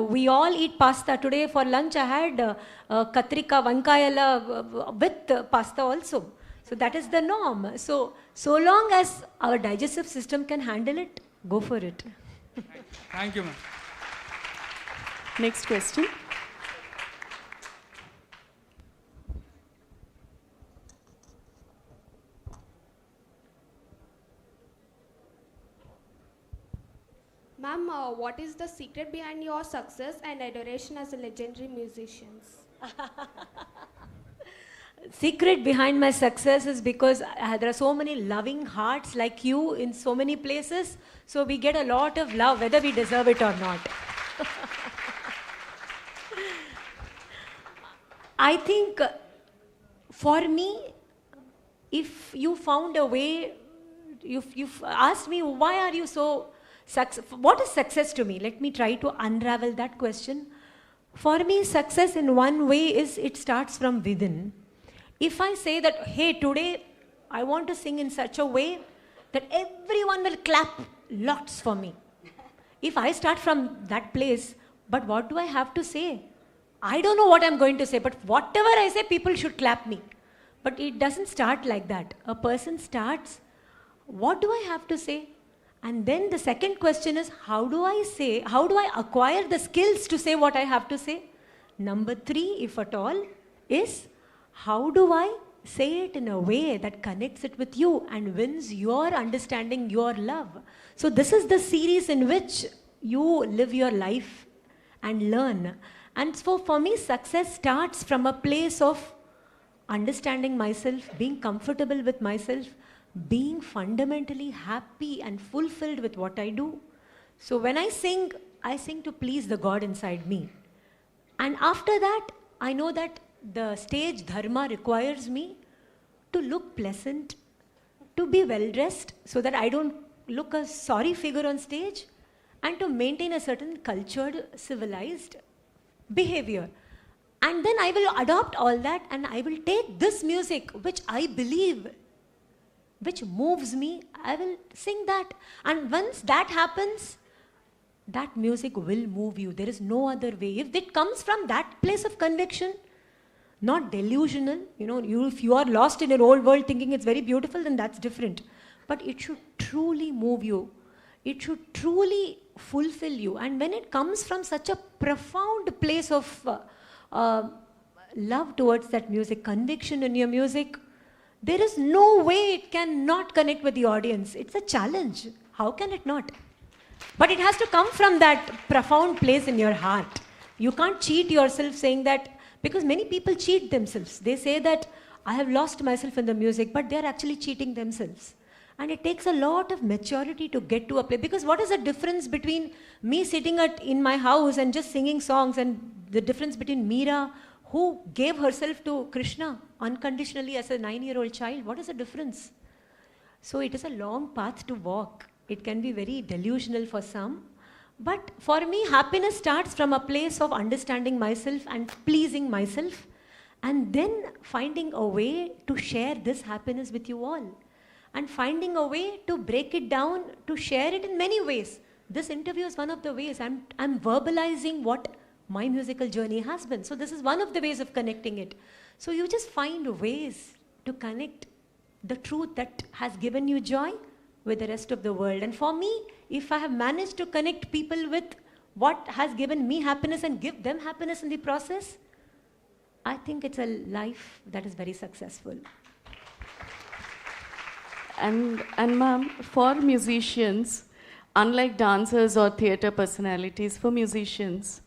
we all eat pasta. Today for lunch I had katrika, vankayala with pasta also. So that is the norm. So long as our digestive system can handle it, go for it. Thank you, ma'am. Next question. Ma'am, what is the secret behind your success and adoration as a legendary musicians? Secret behind my success is because there are so many loving hearts like you in so many places. So we get a lot of love, whether we deserve it or not. I think for me, if you found a way, you've asked me, why are you so successful? What is success to me? Let me try to unravel that question. For me, success in one way is it starts from within. If I say that, hey, today I want to sing in such a way that everyone will clap lots for me. If I start from that place, but what do I have to say? I don't know what I'm going to say, but whatever I say, people should clap me. But it doesn't start like that. A person starts, what do I have to say? And then the second question is, how do I acquire the skills to say what I have to say? Number 3, if at all, is how do I say it in a way that connects it with you and wins your understanding, your love? So this is the series in which you live your life and learn. And so for me, success starts from a place of understanding myself, being comfortable with myself, being fundamentally happy and fulfilled with what I do. So when I sing to please the God inside me. And after that, I know that the stage dharma requires me to look pleasant, to be well dressed so that I don't look a sorry figure on stage, and to maintain a certain cultured, civilized behavior. And then I will adopt all that and I will take this music which I believe, which moves me, I will sing that. And once that happens, that music will move you. There is no other way. If it comes from that place of conviction, not delusional, if you are lost in an old world thinking it's very beautiful, then that's different. But it should truly move you. It should truly fulfill you. And when it comes from such a profound place of love towards that music, conviction in your music, there is no way it can not connect with the audience. It's a challenge. How can it not? But it has to come from that profound place in your heart. You can't cheat yourself saying that, because many people cheat themselves. They say that I have lost myself in the music, but they're actually cheating themselves. And it takes a lot of maturity to get to a place. Because what is the difference between me sitting in my house and just singing songs, and the difference between Meera, who gave herself to Krishna unconditionally as a 9-year-old child? What is the difference? So it is a long path to walk. It can be very delusional for some. But for me, happiness starts from a place of understanding myself and pleasing myself, and then finding a way to share this happiness with you all. And finding a way to break it down, to share it in many ways. This interview is one of the ways. I'm verbalizing what my musical journey has been. So this is one of the ways of connecting it. So you just find ways to connect the truth that has given you joy with the rest of the world. And for me, if I have managed to connect people with what has given me happiness and give them happiness in the process, I think it's a life that is very successful. And ma'am, for musicians, unlike dancers or theatre personalities, for musicians,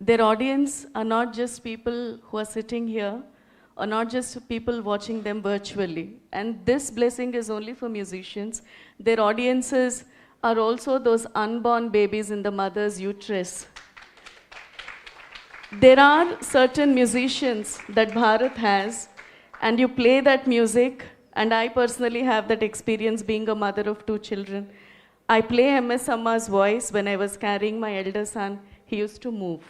their audience are not just people who are sitting here, or not just people watching them virtually. And this blessing is only for musicians. Their audiences are also those unborn babies in the mother's uterus. There are certain musicians that Bharat has, and you play that music, and I personally have that experience being a mother of 2 children. I play MS Amma's voice when I was carrying my elder son. He used to move.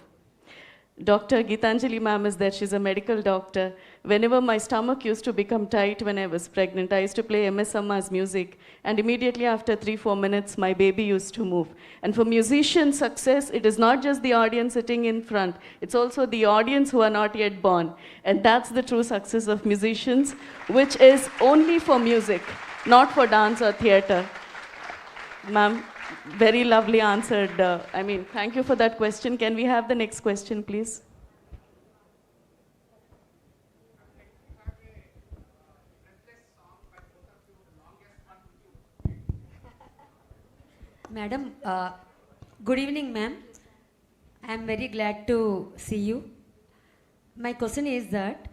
Dr. Gitanjali ma'am is there, she's a medical doctor. Whenever my stomach used to become tight when I was pregnant, I used to play MS Amma's music, and immediately after 3-4 minutes, my baby used to move. And for musician success, it is not just the audience sitting in front, it's also the audience who are not yet born. And that's the true success of musicians, which is only for music, not for dance or theatre. Ma'am, very lovely answered. Thank you for that question. Can we have the next question, please? Madam, good evening, ma'am. I am very glad to see you. My question is that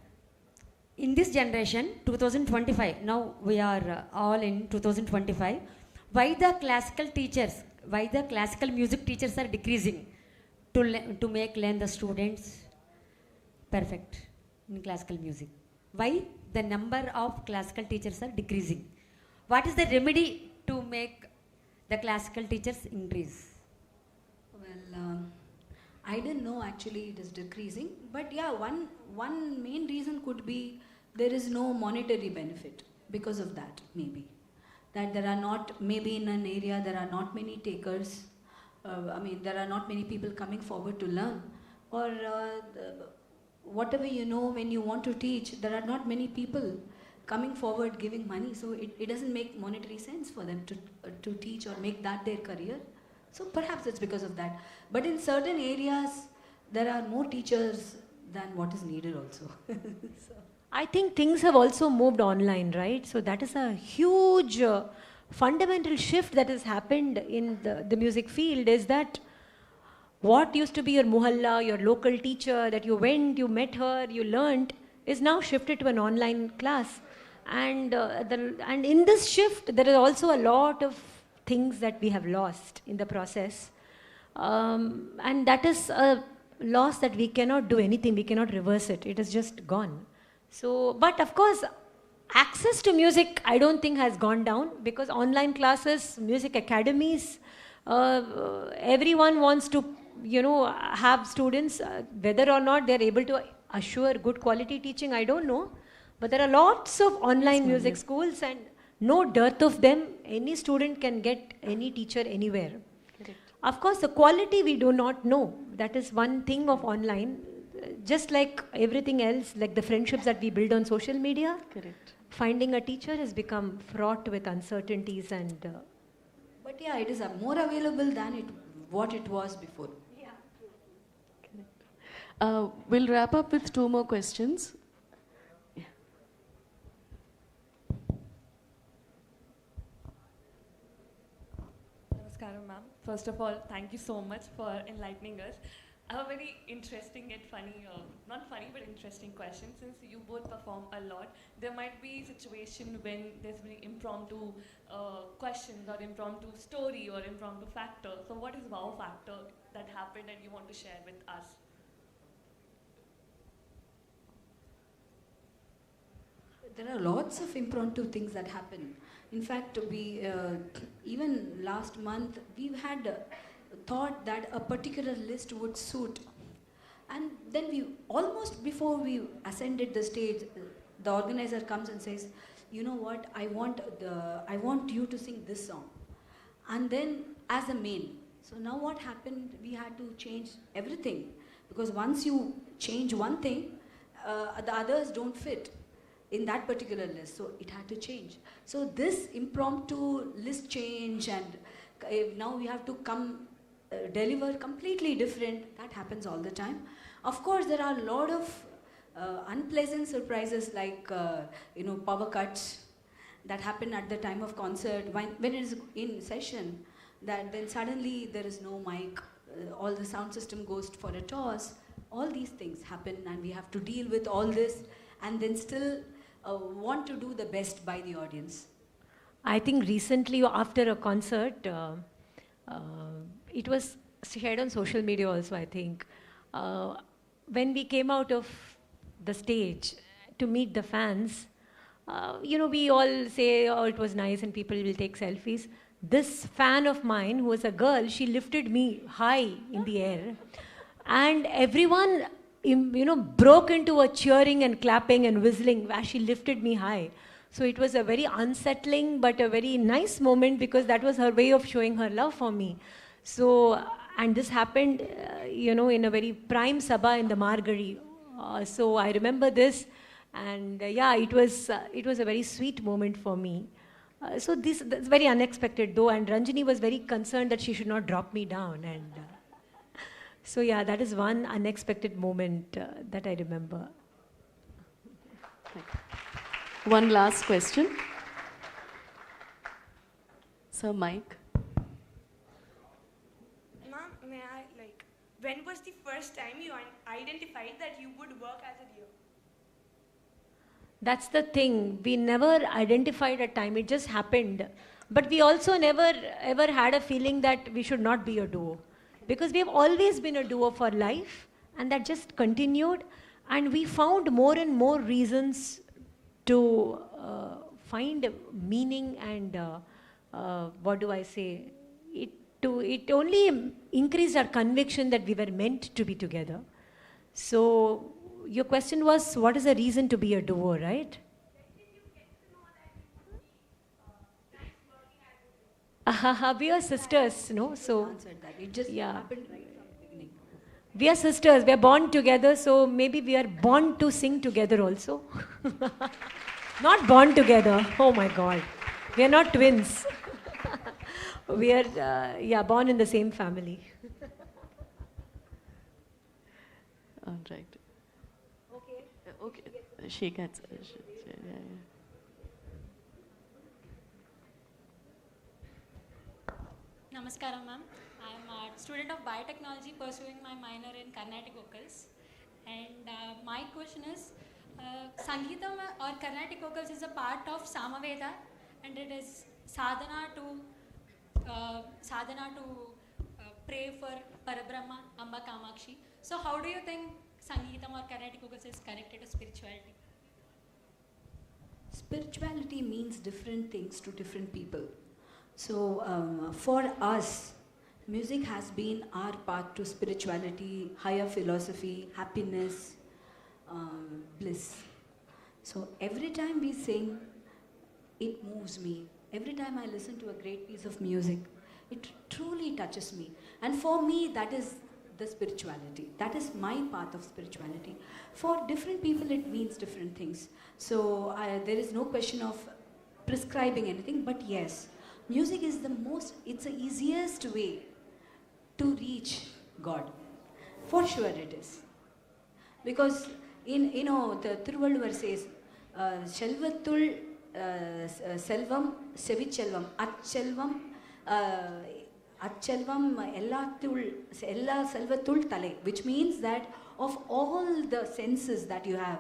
in this generation, 2025, now we are all in 2025, why the classical music teachers are decreasing to learn the students perfect in classical music? Why the number of classical teachers are decreasing? What is the remedy to make the classical teachers increase? Well, I don't know actually it is decreasing, but yeah, one main reason could be there is no monetary benefit because of that, maybe. That there are not, maybe in an area there are not many takers, there are not many people coming forward to learn, or whatever you know when you want to teach, there are not many people. coming forward, giving money. So it doesn't make monetary sense for them to teach or make that their career. So perhaps it's because of that. But in certain areas, there are more teachers than what is needed also. So. I think things have also moved online, right? So that is a huge fundamental shift that has happened in the music field, is that what used to be your muhalla, your local teacher, that you went, you met her, you learnt, is now shifted to an online class. And in this shift, there is also a lot of things that we have lost in the process. And that is a loss that we cannot do anything, we cannot reverse it. It is just gone. So, but of course, access to music, I don't think has gone down, because online classes, music academies, everyone wants to, have students, whether or not they're able to assure good quality teaching, I don't know. But there are lots of online music schools and no dearth of them. Any student can get any teacher anywhere. Correct. Of course, the quality we do not know. That is one thing of online. Just like everything else, like the friendships that we build on social media, Correct. finding a teacher has become fraught with uncertainties and... But yeah, it is more available than what it was before. We'll wrap up with 2 more questions. Yeah. Namaskaram, ma'am. First of all, thank you so much for enlightening us. I have a very interesting and funny, not funny, but interesting question. Since you both perform a lot, there might be a situation when there's been impromptu questions or impromptu story or impromptu factor. So what is wow factor that happened and you want to share with us? There are lots of impromptu things that happen. In fact, we even last month, we've had thought that a particular list would suit. And then we, almost before we ascended the stage, the organizer comes and says, you know what, I want you to sing this song. And then as a main. So now what happened, we had to change everything. Because once you change one thing, the others don't fit in that particular list. So it had to change. So this impromptu list change, and now we have to come deliver completely different. That happens all the time. Of course, there are a lot of unpleasant surprises like power cuts that happen at the time of concert. When it is in session, that then suddenly there is no mic, all the sound system goes for a toss. All these things happen, and we have to deal with all this, and then still want to do the best by the audience. I think recently after a concert, it was shared on social media also, I think. When we came out of the stage to meet the fans, we all say, oh, it was nice and people will take selfies. This fan of mine, who was a girl, she lifted me high in the air. And everyone, broke into a cheering and clapping and whistling as she lifted me high. So it was a very unsettling but a very nice moment, because that was her way of showing her love for me. So, and this happened, in a very prime sabha in the Margari. So I remember this, and it was a very sweet moment for me. So that's very unexpected though, and Ranjini was very concerned that she should not drop me down. And so that is one unexpected moment that I remember. One last question. Sir, Mike. Ma'am, may I, when was the first time you identified that you would work as a duo? That's the thing. We never identified a time. It just happened. But we also never ever had a feeling that we should not be a duo. Because we have always been a duo for life, and that just continued. And we found more and more reasons to find meaning and, it only increased our conviction that we were meant to be together. So your question was, what is the reason to be a duo, right? We are sisters, no? So It just happened right from the beginning. We are sisters. We are born together, so maybe we are born to sing together also. Not born together. Oh my God. We are not twins. We are, born in the same family. All right. Okay. She gets. Yeah. Namaskaram, ma'am. I am a student of biotechnology pursuing my minor in Carnatic vocals. And my question is, Sangeetam or Carnatic vocals is a part of Samaveda, and it is sadhana to pray for Parabrahma, Amba Kamakshi. So how do you think Sangeetam or Carnatic vocals is connected to spirituality? Spirituality means different things to different people. So for us, music has been our path to spirituality, higher philosophy, happiness, bliss. So every time we sing, it moves me. Every time I listen to a great piece of music, it truly touches me. And for me, that is the spirituality. That is my path of spirituality. For different people, it means different things. So there is no question of prescribing anything, but yes, music is it's the easiest way to reach God. For sure it is. Because the Thiruvalluvar says, Shelvathul Selvam Sevichelvam Achelvam Ella Selvathul Tale, which means that of all the senses that you have,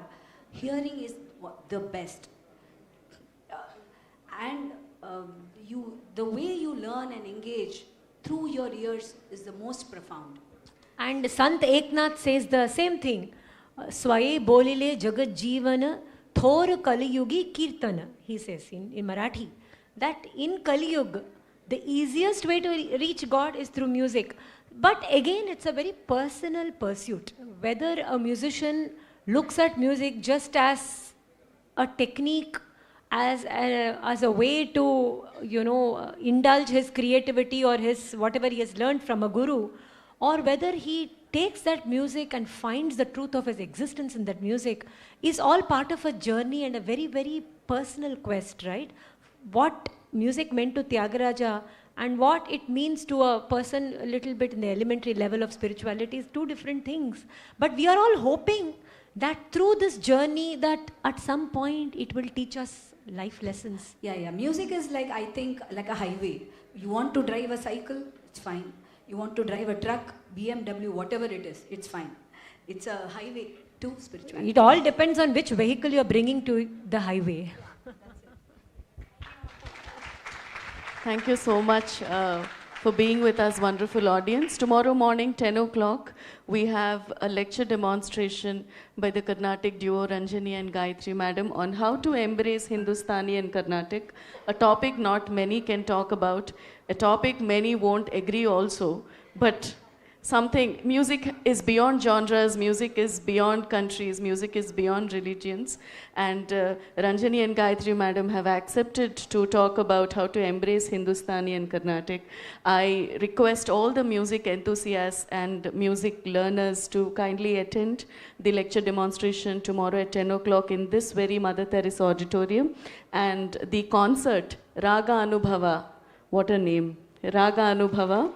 hearing is the best. And the way you learn and engage through your ears is the most profound. And Sant Eknath says the same thing. Swaye bolile jagat jeevana thor kaliyugi kirtana, he says in Marathi. That in Kaliyug, the easiest way to reach God is through music. But again, it's a very personal pursuit. Whether a musician looks at music just as a technique, as a way to, indulge his creativity or his whatever he has learned from a guru, or whether he takes that music and finds the truth of his existence in that music, is all part of a journey and a very, very personal quest, right? What music meant to Tyagaraja and what it means to a person a little bit in the elementary level of spirituality is two different things. But we are all hoping that through this journey, that at some point it will teach us life lessons. Yeah. Music is I think like a highway. You want to drive a cycle, it's fine. You want to drive a truck, BMW, whatever it is, it's fine. It's a highway to spirituality. It all depends on which vehicle you are bringing to the highway. Thank you so much for being with us, wonderful audience. Tomorrow morning, 10 o'clock, we have a lecture demonstration by the Carnatic duo Ranjani and Gayatri Madam on how to embrace Hindustani and Carnatic, a topic not many can talk about, a topic many won't agree also, but music is beyond genres, music is beyond countries, music is beyond religions, and Ranjani and Gayatri Madam have accepted to talk about how to embrace Hindustani and Carnatic. I request all the music enthusiasts and music learners to kindly attend the lecture demonstration tomorrow at 10 o'clock in this very Mother Teresa auditorium, and the concert, Raga Anubhava, what a name, Raga Anubhava,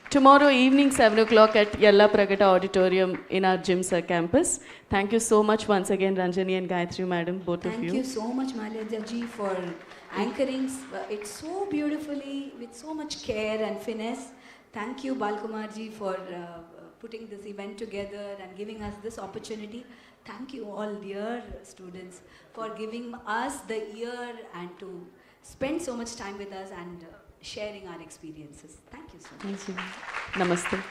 tomorrow evening, 7 o'clock at Yella Pragata Auditorium in our Jimsar campus. Thank you so much once again, Ranjani and Gayatri Madam, both of you. Thank you so much, Malya ji, for anchoring it so beautifully, with so much care and finesse. Thank you, Balkumar ji, for putting this event together and giving us this opportunity. Thank you all, dear students, for giving us the ear and to spend so much time with us and sharing our experiences. Thank you so much. Thank you. Namaste.